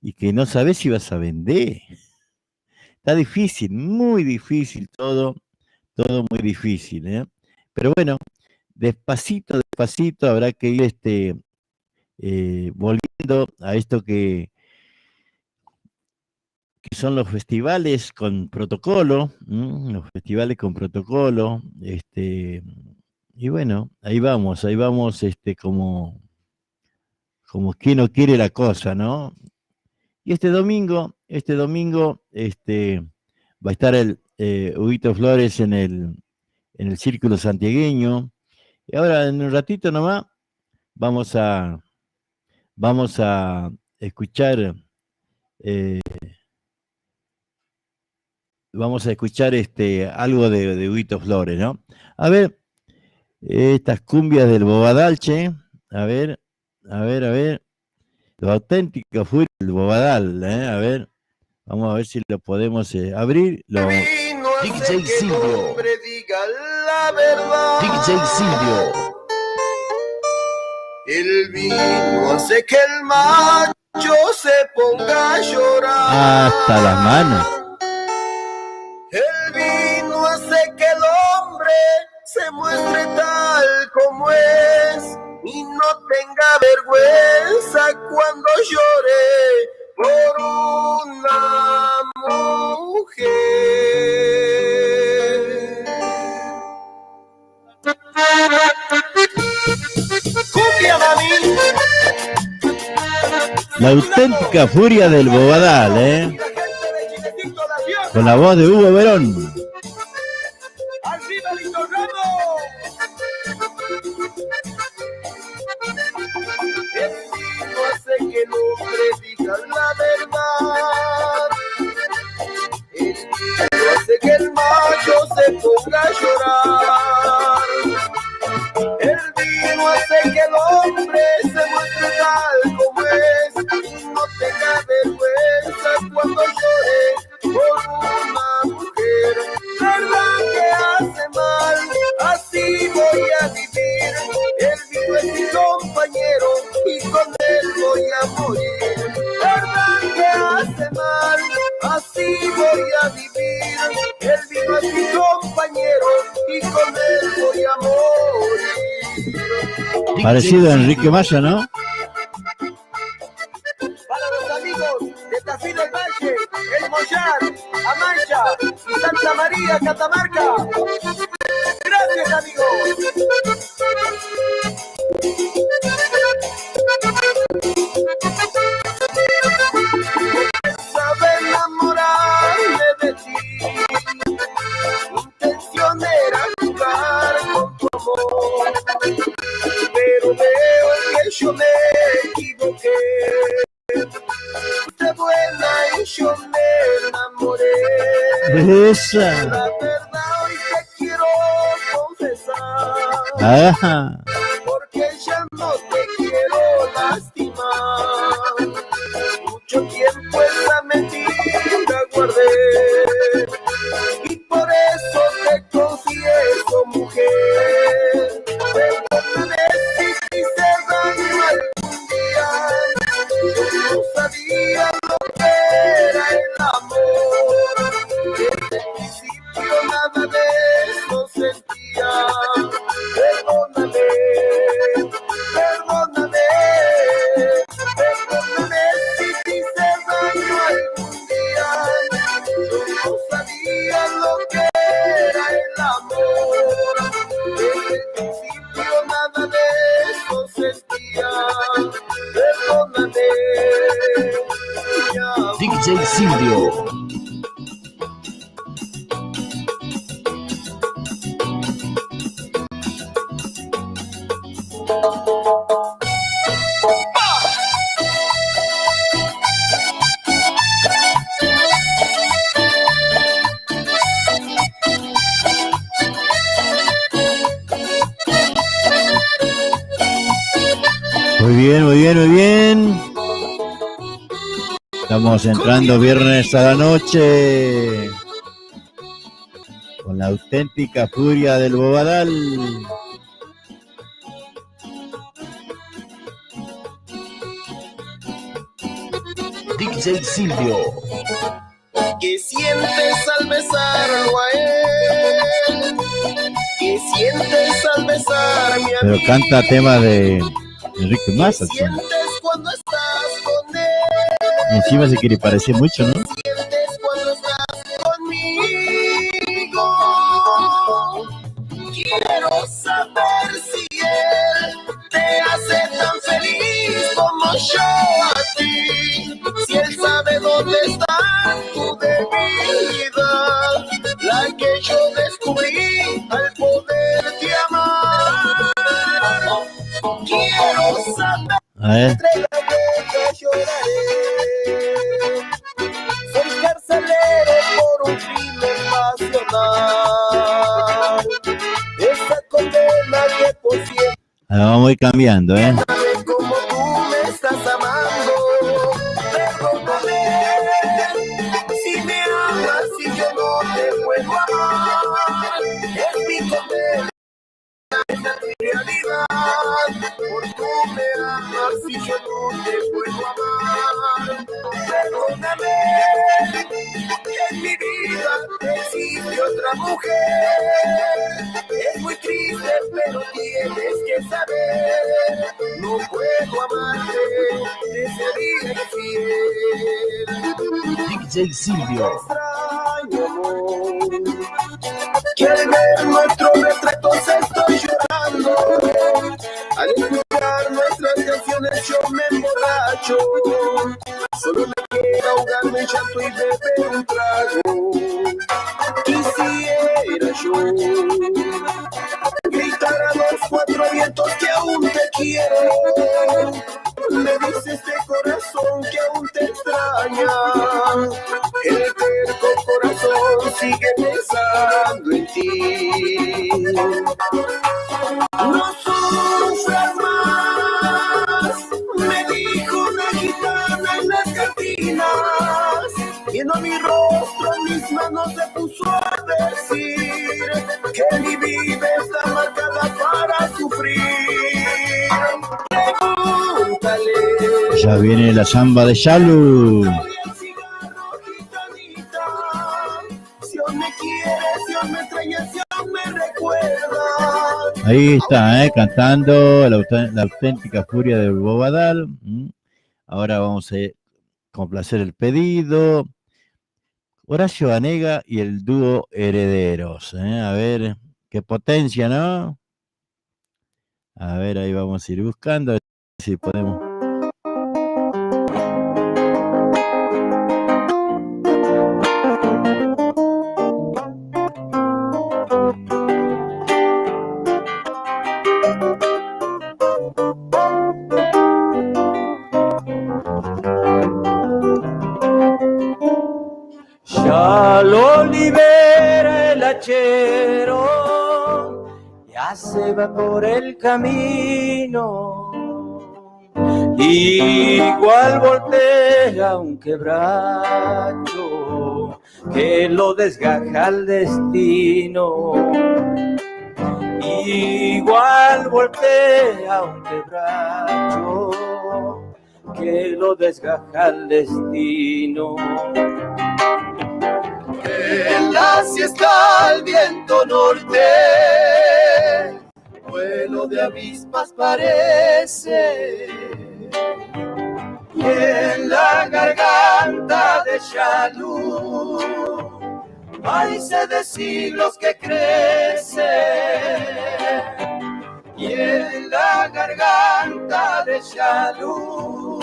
y que no sabes si vas a vender. Está difícil, muy difícil todo muy difícil, ¿eh? Pero bueno, despacito habrá que ir volviendo a esto que son los festivales con protocolo, los festivales con protocolo, y bueno, ahí vamos, como quien no quiere la cosa, ¿no? Y este domingo, va a estar el Huguito Flores en el Círculo Santiagueño. Y ahora, en un ratito nomás, vamos a escuchar vamos a escuchar algo de Huguito Flores, ¿no? A ver, estas cumbias del Bobadalche, a ver, lo auténtico fue el Bobadal, a ver, vamos a ver si lo podemos abrir. DJ Silvio. Diga la verdad. DJ Silvio. El vino hace que el macho se ponga a llorar. Hasta las manos. El vino hace que el hombre se muestre tal como es y no tenga vergüenza cuando llore por una mujer. ¡Cumbia, mami! La auténtica furia del Bobadal, con la voz de Hugo Verón. ¡Arriba, Lito Ramos! El vino hace que el hombre diga la verdad. El vino hace que el macho se ponga a llorar. El vino hace que el hombre se muestre tal como es y no tenga vergüenza cuando llore por una mujer. ¿Verdad que hace mal? Así voy a vivir. El vino es mi compañero y con él voy a morir. ¿Verdad que hace mal? Así voy a vivir. El vino es mi compañero y con él voy a morir. Parecido a Enrique Maya, ¿no? Para los amigos de Tafí del Valle, El Mollar, Amancha y Santa María, Catamarca. Gracias, amigos. Sabe enamorarme de ti. Mi intención era jugar con tu amor, pero veo que yo me equivoqué. De buena y yo me enamoré. Esa. La verdad hoy te quiero confesar, Ajá. porque ya no te quiero lastimar. Mucho tiempo esa mentira guardé y por eso te confieso, mujer. Perdóname si te hice daño algún día. Yo no sabía lo que era el amor. Desde el principio nada de eso sentía. Perdóname, perdóname, perdóname si te hice daño algún día. Yo no sabía lo que era el amor. Desde el principio nada de eso sentía. Perdóname, mi amor. DJ Silvio. Muy bien, muy bien, muy bien. Estamos entrando viernes a la noche con la auténtica furia del Bobadal. DJ Silvio. ¿Qué sientes al besarlo a él? ¿Qué sientes al besarme a Pero mí? canta tema de Enrique Massa. ¿Qué sientes cuando estás con él? Encima se quiere parecer mucho, ¿no? ¿Qué sientes cuando estás conmigo? Quiero saber si él te hace tan feliz como yo a ti. Si él sabe dónde está tu debilidad, la que yo descubrí al poderte amar. Quiero saber. A ver. Entre la boca lloraré. Soy carcelero por un crimen Vamos a ir cambiando, ¿eh? Como tú me estás amando, perdóname si me amas y yo no te puedo amar. Es mi condena, es mi realidad. Por tú me amas y yo no te puedo amar. Perdóname, en mi vida existe otra mujer. Es muy triste, pero tienes que saber, no puedo amarte, te sería infiel. DJ Silvio. Extraño amor, que al ver nuestros retratos estoy llorando. Al escuchar nuestras canciones yo me emborracho. Solo me quiero ahogarme en llanto y beber un trago. Quisiera yo gritar a los cuatro vientos que aún te quiero. Me dice este corazón que aún te extraña. El terco corazón sigue pensando en ti. No sufras más, me dijo una gitana en las cantinas. Viendo mi rostro en mis manos se puso a decir que mi vida está marcada para sufrir. Pregúntale. Ya viene la samba de Yalu. Si aún me quieres, si aún me extrañas, si aún me recuerdas. Ahí está, cantando la auténtica furia del Bobadal. Ahora vamos a complacer el pedido. Horacio Banega y el dúo Herederos. A ver, qué potencia, ¿no? A ver, ahí vamos a ir buscando, a ver si podemos. Ya lo libera el hachero, ya se va por el camino, igual voltea un quebracho que lo desgaja el destino. Igual voltea un quebracho que lo desgaja el destino. En la siesta el viento norte, vuelo de avispas parece, y en la garganta de Yalu hay sed de siglos que crece, y en la garganta de Yalu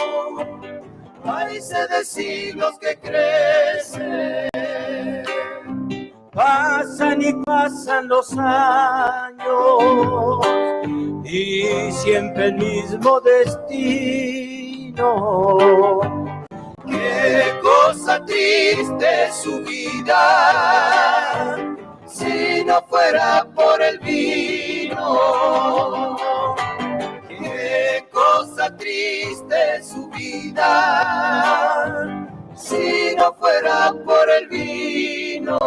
hay sed de siglos que crece. Pasan y pasan los años y siempre el mismo destino. Qué cosa triste su vida, si no fuera por el vino. Qué cosa triste su vida, si no fuera por el vino.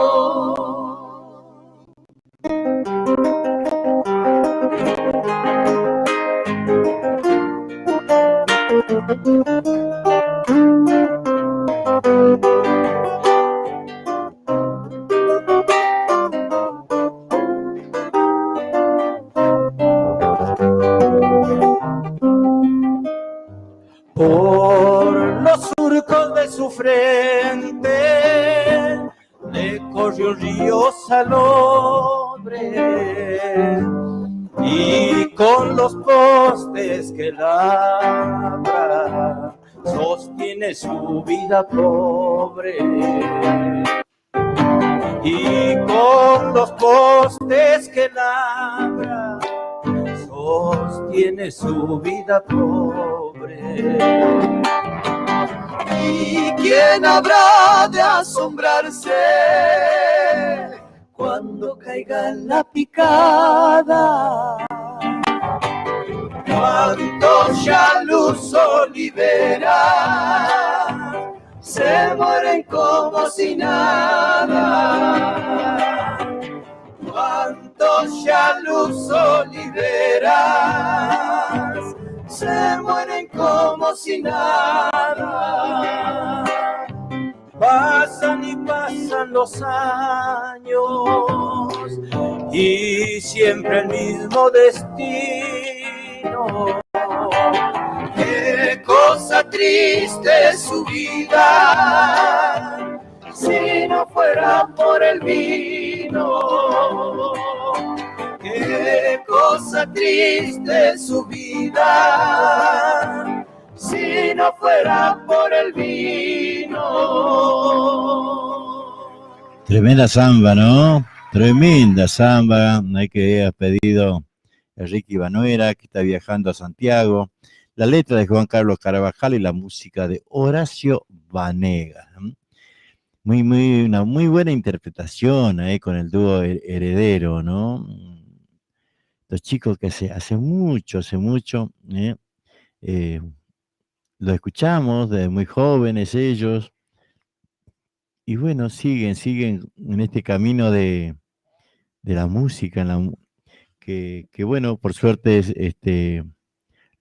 Por los surcos de su frente le corrió un río salobre, y con los postes que labra sostiene su vida pobre. Y con los postes que labra sostiene su vida pobre. ¿Y quién habrá de asombrarse cuando caiga en la picada? Cuántos ya luz olivera se mueren como si nada. Cuántos ya luz oliveras se mueren como si nada. Pasan y pasan los años y siempre el mismo destino. Qué cosa triste es su vida si no fuera por el vino. Qué cosa triste es su vida si no fuera por el vino. Tremenda samba, ¿no? Tremenda samba. Hay que haber pedido a Ricky Banuera, que está viajando a Santiago. La letra de Juan Carlos Carabajal y la música de Horacio Vanegas. Una muy buena interpretación con el dúo Heredero, ¿no? Los chicos que hace mucho, lo escuchamos de muy jóvenes ellos, y bueno, siguen en este camino de la música, que bueno, por suerte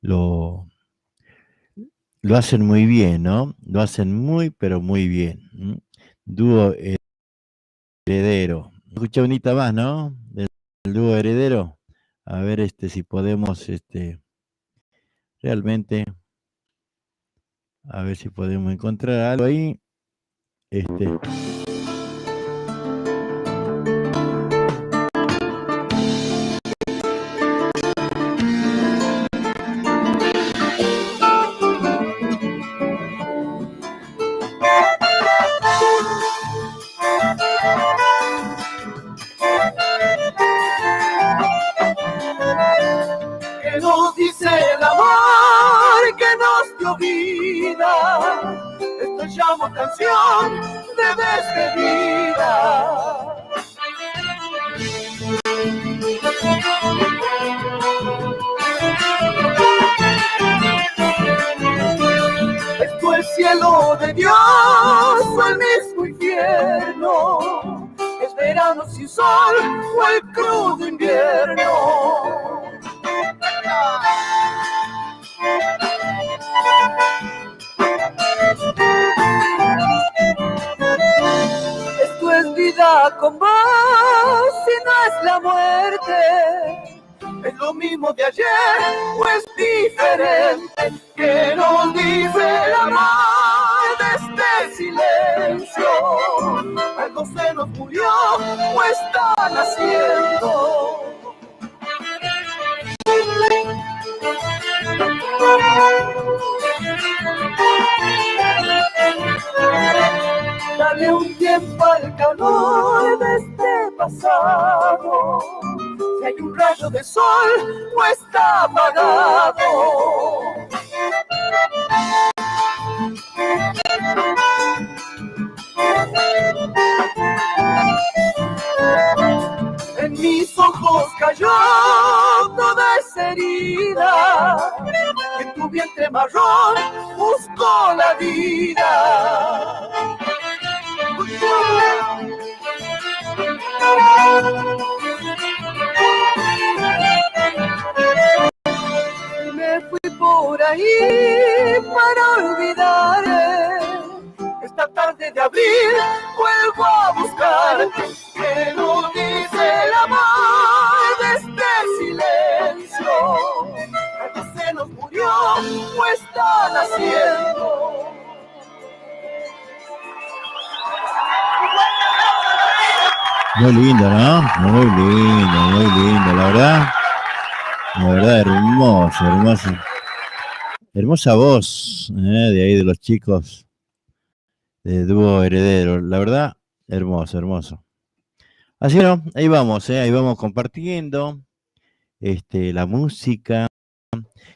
lo hacen muy bien, ¿no? Lo hacen pero muy bien. Dúo Heredero. Escucha bonita más, ¿no? Del dúo Heredero. A ver si podemos realmente, a ver si podemos encontrar algo ahí. Que nos dice el amor que nos dio vida. Esto llamo canción de despedida. Esto es cielo de Dios o el mismo infierno. Es verano sin sol o el crudo invierno. Esto es vida con vos si no es la muerte. Es lo mismo de ayer o es diferente. Que nos dice el amor de este silencio. Algo se nos murió o está naciendo. Dale un tiempo al calor de este pasado. Si hay un rayo de sol o está apagado. En mis ojos cayó toda esa herida. En tu vientre marrón buscó la vida. Y me fui por ahí para olvidar. Esta tarde de abril vuelvo a buscar. Que nos dice el amor de este silencio. Algo se nos murió o está naciendo. Muy lindo, ¿no? Muy lindo, la verdad, hermoso. Hermosa voz, de ahí de los chicos de dúo Heredero, la verdad, hermoso. Así que no, ahí vamos compartiendo la música,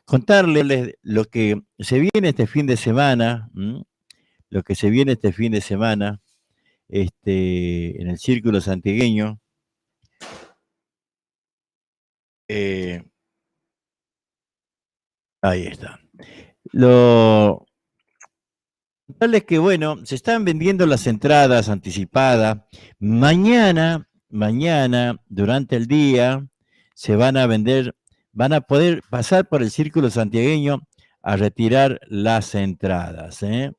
contarles lo que se viene este fin de semana, en el Círculo Santiagueño. Ahí está. Lo tal es que, bueno, se están vendiendo las entradas anticipadas. Mañana, durante el día, se van a vender, van a poder pasar por el Círculo Santiagueño a retirar las entradas, ¿eh?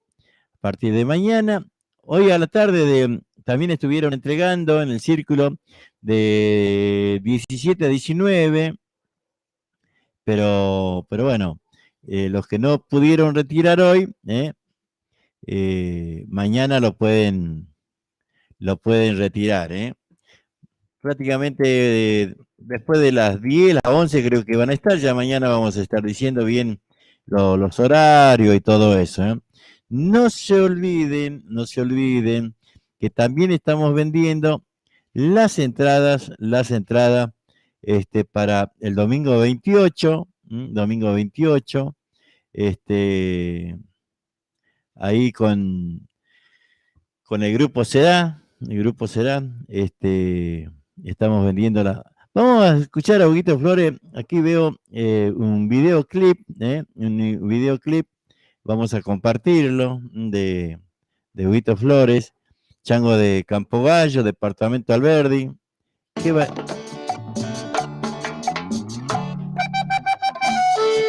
A partir de mañana, hoy a la tarde también estuvieron entregando en el Círculo de 17 a 19, pero bueno, los que no pudieron retirar hoy, mañana lo pueden retirar, prácticamente después de las 10, las 11 creo que van a estar, ya mañana vamos a estar diciendo bien los horarios y todo eso, ¿eh? No se olviden que también estamos vendiendo las entradas para el domingo 28, ahí con el grupo Será, estamos vendiendo Vamos a escuchar a Huguito Flores. Aquí veo un videoclip, vamos a compartirlo de Huguito Flores, chango de Campo Gallo, departamento Alberdi.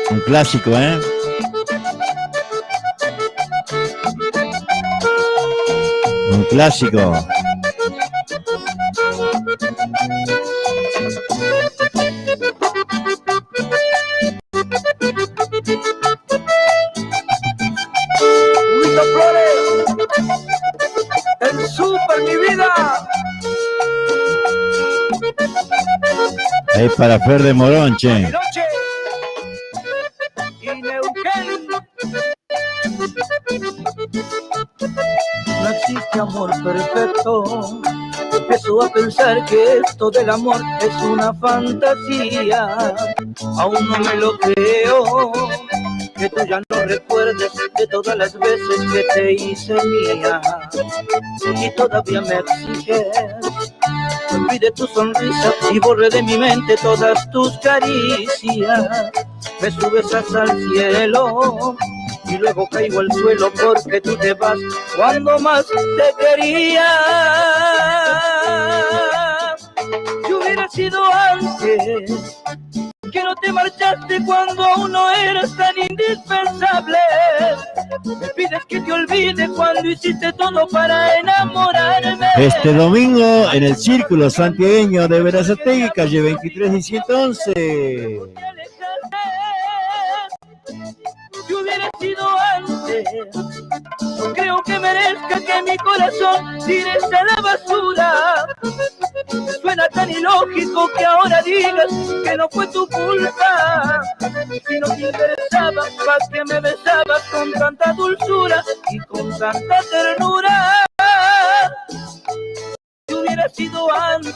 Un clásico, ¿eh? Un clásico. Huguito Flores, el super mi vida. Ahí para Fer de Morón, che. Noche y Neuquén. No existe amor perfecto. Empiezo a pensar que esto del amor es una fantasía. Aún no me lo creo, que tú ya no recuerdes de todas las veces que te hice mía. Y todavía me exiges que olvide tu sonrisa y borre de mi mente todas tus caricias. Me subes hasta el cielo y luego caigo al suelo porque tú te vas cuando más te quería. Si hubiera sido antes, que no te marchaste cuando aún no eras tan indispensable. Me pides que te olvide cuando hiciste todo para enamorarme. Este domingo en el Círculo Santiagueño de Berazategui, calle 23 y 111. Si hubiera sido antes, no creo que merezca que mi corazón tires a la basura. Suena tan ilógico que ahora digas que no fue tu culpa. Si no te interesaba, ¿para qué me besabas con tanta dulzura y con tanta ternura? Si hubiera sido antes,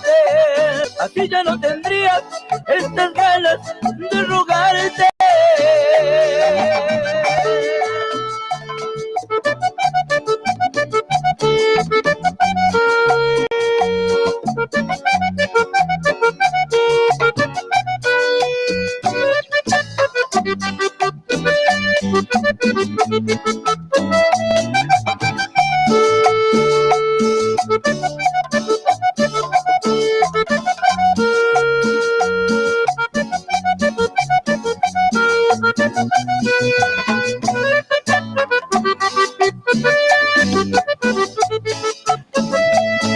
así ya no tendrías estas ganas de rogarte.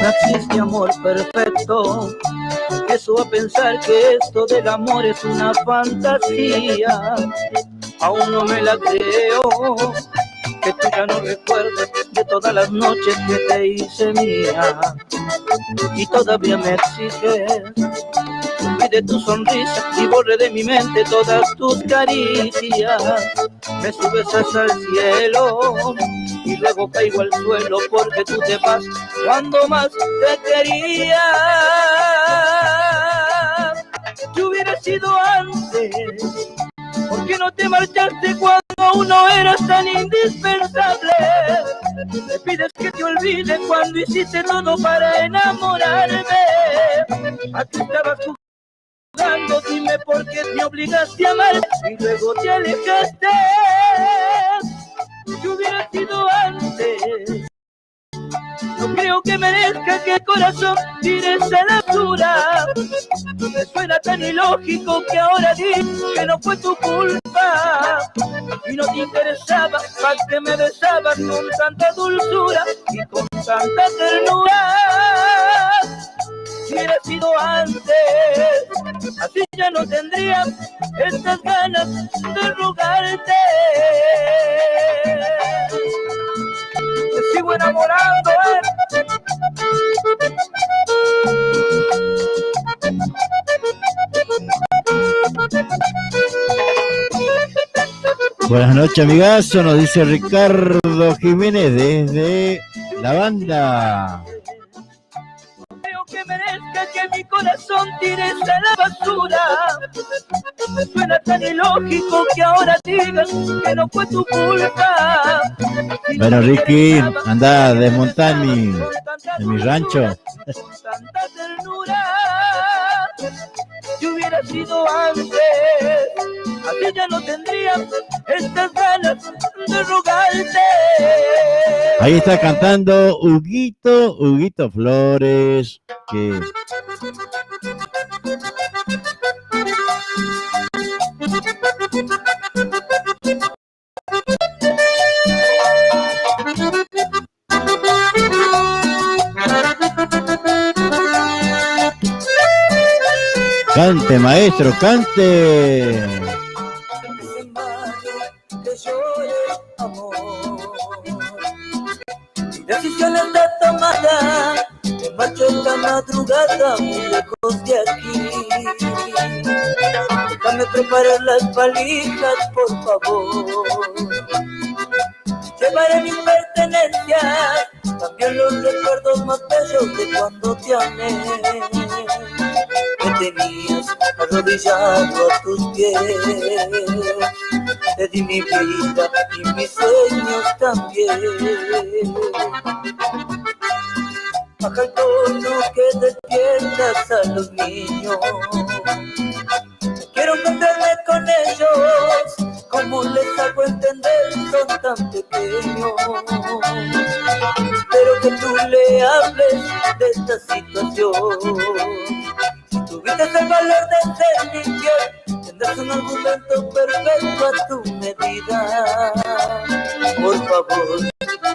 No existe amor perfecto. Empiezo a pensar que esto del amor es una fantasía. Aún no me la creo, que tú ya no recuerdes de todas las noches que te hice mía. Y todavía me exiges que olvide tu sonrisa y borre de mi mente todas tus caricias. Me subes hasta el cielo y luego caigo al suelo porque tú te vas cuando más te quería. Si hubiera sido antes, ¿por qué no te marchaste cuando aún no eras tan indispensable? Me pides que te olvide cuando hiciste todo para enamorarme. A ti estabas jugando sin Dime por qué me obligaste a amar y luego te alejaste. ¿Qué hubiera sido antes? No creo que merezca que el corazón tires a la basura. Me suena tan ilógico que ahora dices que no fue tu culpa. Y no te interesaba, más que me besabas con tanta dulzura y con tanta ternura. Si hubiera sido antes, así ya no tendría estas ganas de rogarte. Te sigo enamorando, Buenas noches, amigazo, nos dice Ricardo Jiménez desde la banda. Creo que merezca que mi corazón tires a la basura. Me suena tan ilógico que ahora digas que no fue tu culpa. Bueno, Ricky, anda a desmontar en mi rancho. Con tanta ternura, si hubiera sido antes, así ya no tendría estas ganas de rogarte. Ahí está cantando Huguito Flores, que cante, maestro, cante. Decisión está tomada, me marcho esta madrugada muy lejos de aquí. Déjame preparar las valijas, por favor. Llevaré mis pertenencias, también los recuerdos más bellos de cuando te amé. Me tenías arrodillado a tus pies, te di mi vida y mis sueños también. Baja el tono que despiertas a los niños. Quiero encontrarme con ellos, ¿cómo les hago entender? Son tan pequeños. Espero que tú le hables de esta situación. Si tuviste el valor de ser mi fiel, tendrás un argumento perfecto a tu medida. Por favor,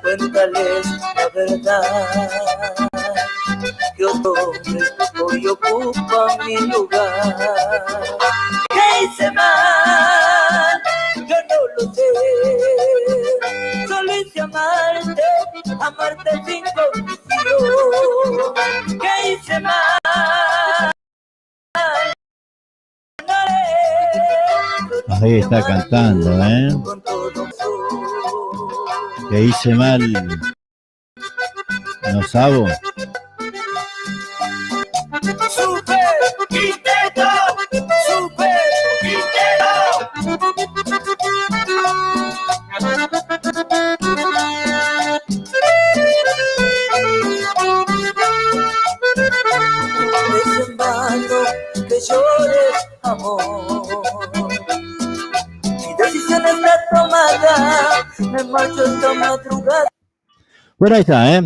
cuéntales la verdad, que otro hombre hoy ocupa mi lugar. ¿Qué hice mal? Yo no lo sé. Solo hice amarte, amarte sin condición. ¿Qué hice mal? Ahí está cantando, Que hice mal, no sabo. Super Quinteto, Super Quinteto. Es en vano que llores, amor. Mi decisión está tomada, me marcho esta madrugada. Bueno, ahí está,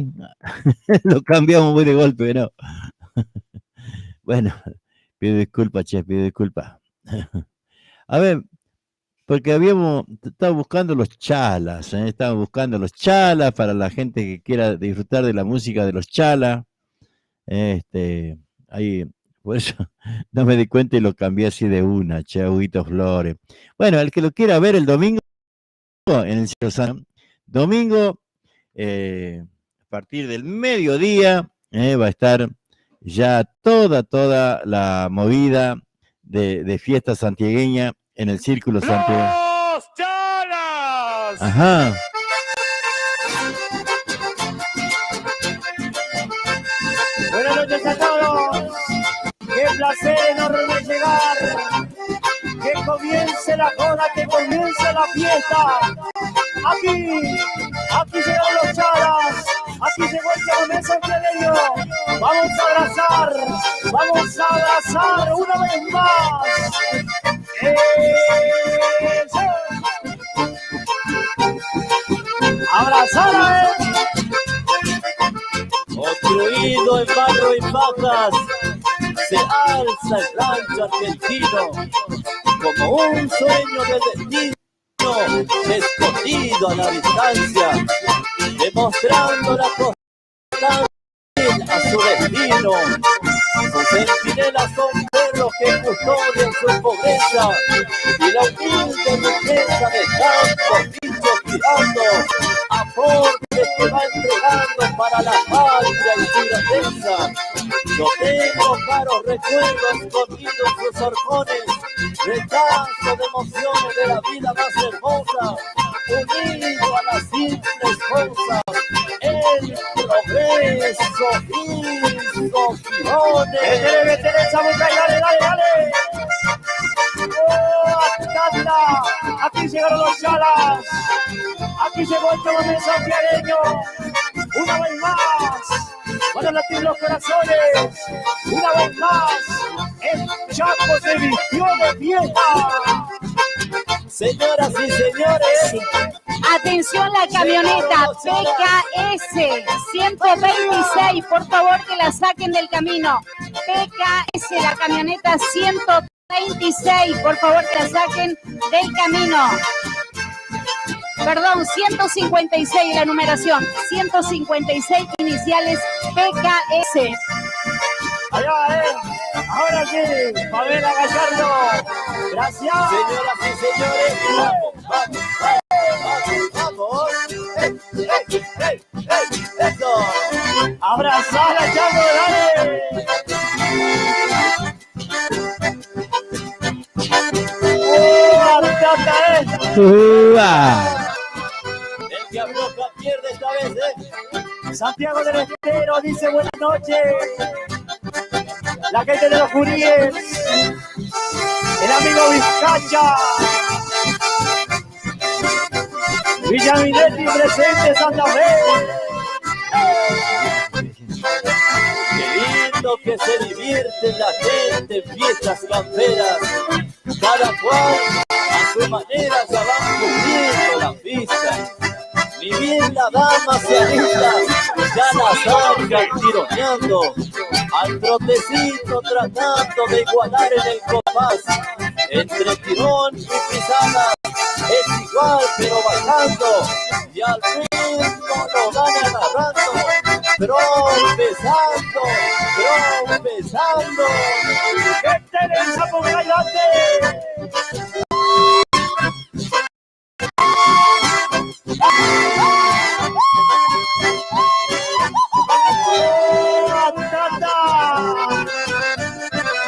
Lo cambiamos muy de golpe, ¿no? Bueno, pido disculpas, che, pido disculpas. A ver, porque estado buscando los chalas, estaba buscando los chalas para la gente que quiera disfrutar de la música de los chalas. Ahí, por eso no me di cuenta y lo cambié así de una, che, Huguito Flores. Bueno, el que lo quiera ver el domingo en el Cielo Sano, domingo, a partir del mediodía, va a estar ya toda la movida de fiesta santiagueña en el Círculo Santiago. ¡Los chalas! Ajá. Buenas noches a todos. Qué placer enorme llegar. Que comience la joda, que comience la fiesta. Aquí llegan los chalas. Aquí llegó el chamamé santiagueño. Vamos a abrazar una vez más. Unido en barro y pajas, se alza el rancho argentino como un sueño de destino, escondido a la distancia, demostrando la constancia a su destino. Sus centinelas son perros que custodian su pobreza y la humilde riqueza de tantos bichos tirando aportes que va entregando para la patria y su grandeza. Yo tengo caros recuerdos escondidos en sus horcones, rechazo de emociones de la vida más hermosa, unido a las simples cosas, el progreso hizo girones. Métele esa boca y dale, dale, dale. ¡Oh, Atacanta! Aquí llegaron los chalas. Aquí llegó el chamamé santiagueño. Una vez más. Van a latir los corazones. Una vez más. El Chaco se vistió de fiesta. Señoras y señores, atención, la camioneta PKS 126, por favor que la saquen del camino. PKS, la camioneta 126, por favor que la saquen del camino. Perdón, 156 la numeración, 156 iniciales PKS. Allá, ahora sí, Pamela Gallardo. Gracias. Señoras y señores, vamos, vamos. Eso. Abrazala, Chaco, dale. El que afloja pierde esta vez, Santiago del Estero dice buenas noches. La gente de los Juríes. El amigo Vizcacha. Villaminetti presente, Santa Fe. Qué lindo que se divierte la gente en fiestas camperas. Cada cual a su manera se va cubriendo la pista. Ni bien la dama se alista, ya la sacan tironeando. Al trotecito tratando de igualar en el compás. Entre tirón y pisada es igual pero bajando. Y al ritmo lo van agarrando. Tropezando. ¡Que Teresa por adelante!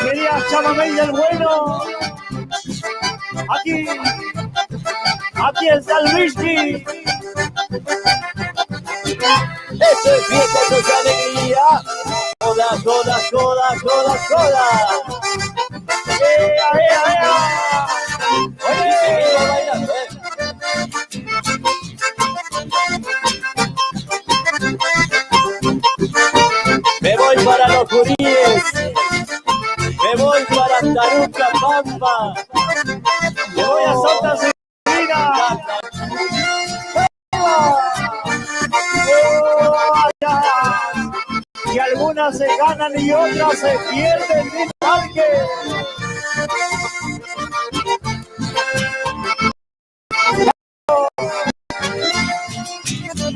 Quería chamamé del bueno. Aquí está el whisky. Esto es fiesta, esto es alegría. Joda. ¡Ea! Oye, bailando, Me voy para los Juríes. Me voy para Taruca, Pampa. Me voy a Santa Cecilia. Y algunas se ganan y otras se pierden en parque.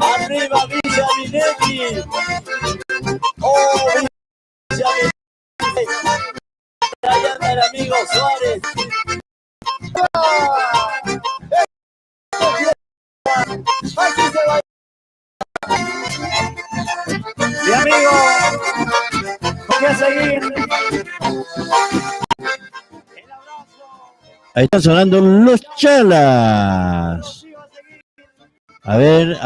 Arriba Villa Minetti. Oh, Villa Minetti. Allá anda el amigo Suárez. Aquí se va. Mi amigo, voy a seguir. Ahí están sonando los Chalas. A ver.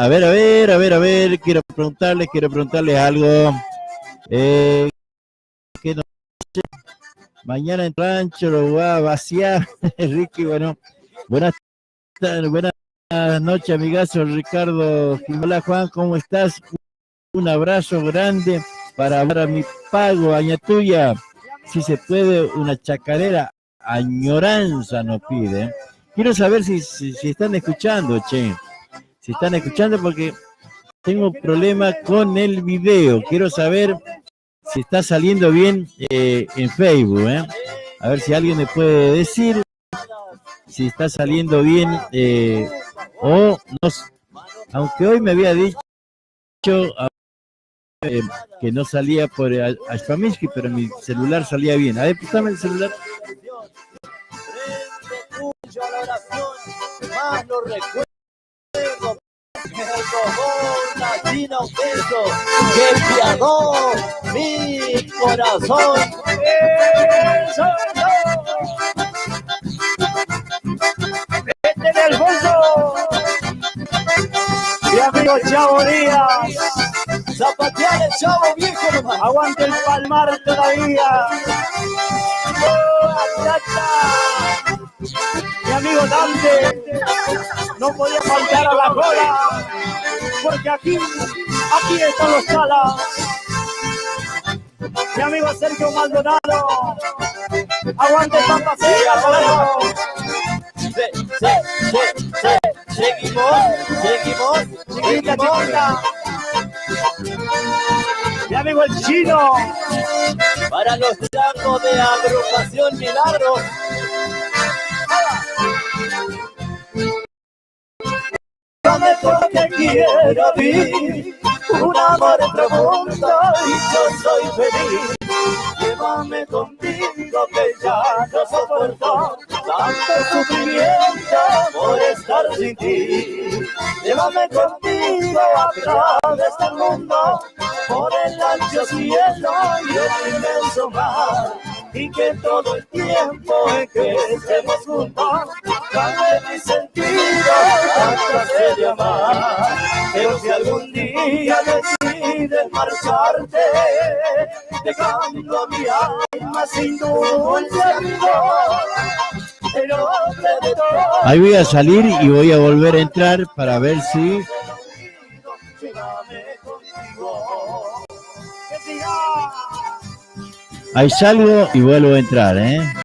Quiero preguntarles algo. Que no sé. Mañana en rancho lo voy a vaciar. Ricky, bueno. Buenas noches, amigazo Ricardo. Hola, Juan, ¿cómo estás? Un abrazo grande para mi pago, Añatuya. Si se puede, una chacarera. Añoranza nos pide. Quiero saber si están escuchando, che. Si están escuchando, porque tengo problema con el video. Quiero saber si está saliendo bien en Facebook. A ver si alguien me puede decir si está saliendo bien o no. Aunque hoy me había dicho que no salía por Ashpamishki, pero mi celular salía bien. A ver, préstame el celular. Que piadó mi corazón. Vete del bolso. Mi amigo Chavo Díaz. Zapatear el Chavo viejo. Aguante el Palmar todavía. Mi amigo Dante. No podía faltar a la cola. Porque aquí están los Salas. Mi amigo Sergio Maldonado. Aguante Pampa Seca, Toledo. Seguimos. Chiquita. Mi amigo el Chino. Para los changos de agrupación Milagro. Dame porque quiero vivir un amor profundo y yo soy feliz. Llévame contigo que ya no soporto tanto sufrimiento por estar sin ti. Llévame contigo a través del mundo, por el ancho cielo y el inmenso mar. Y que todo el tiempo en que estemos juntos cambie mi sentido antes de amar. Pero si algún día decides marcharte, dejando mi alma sin dulce amor, el hombre de todo. Ahí voy a salir y voy a volver a entrar para ver si... Ahí salgo y vuelvo a entrar,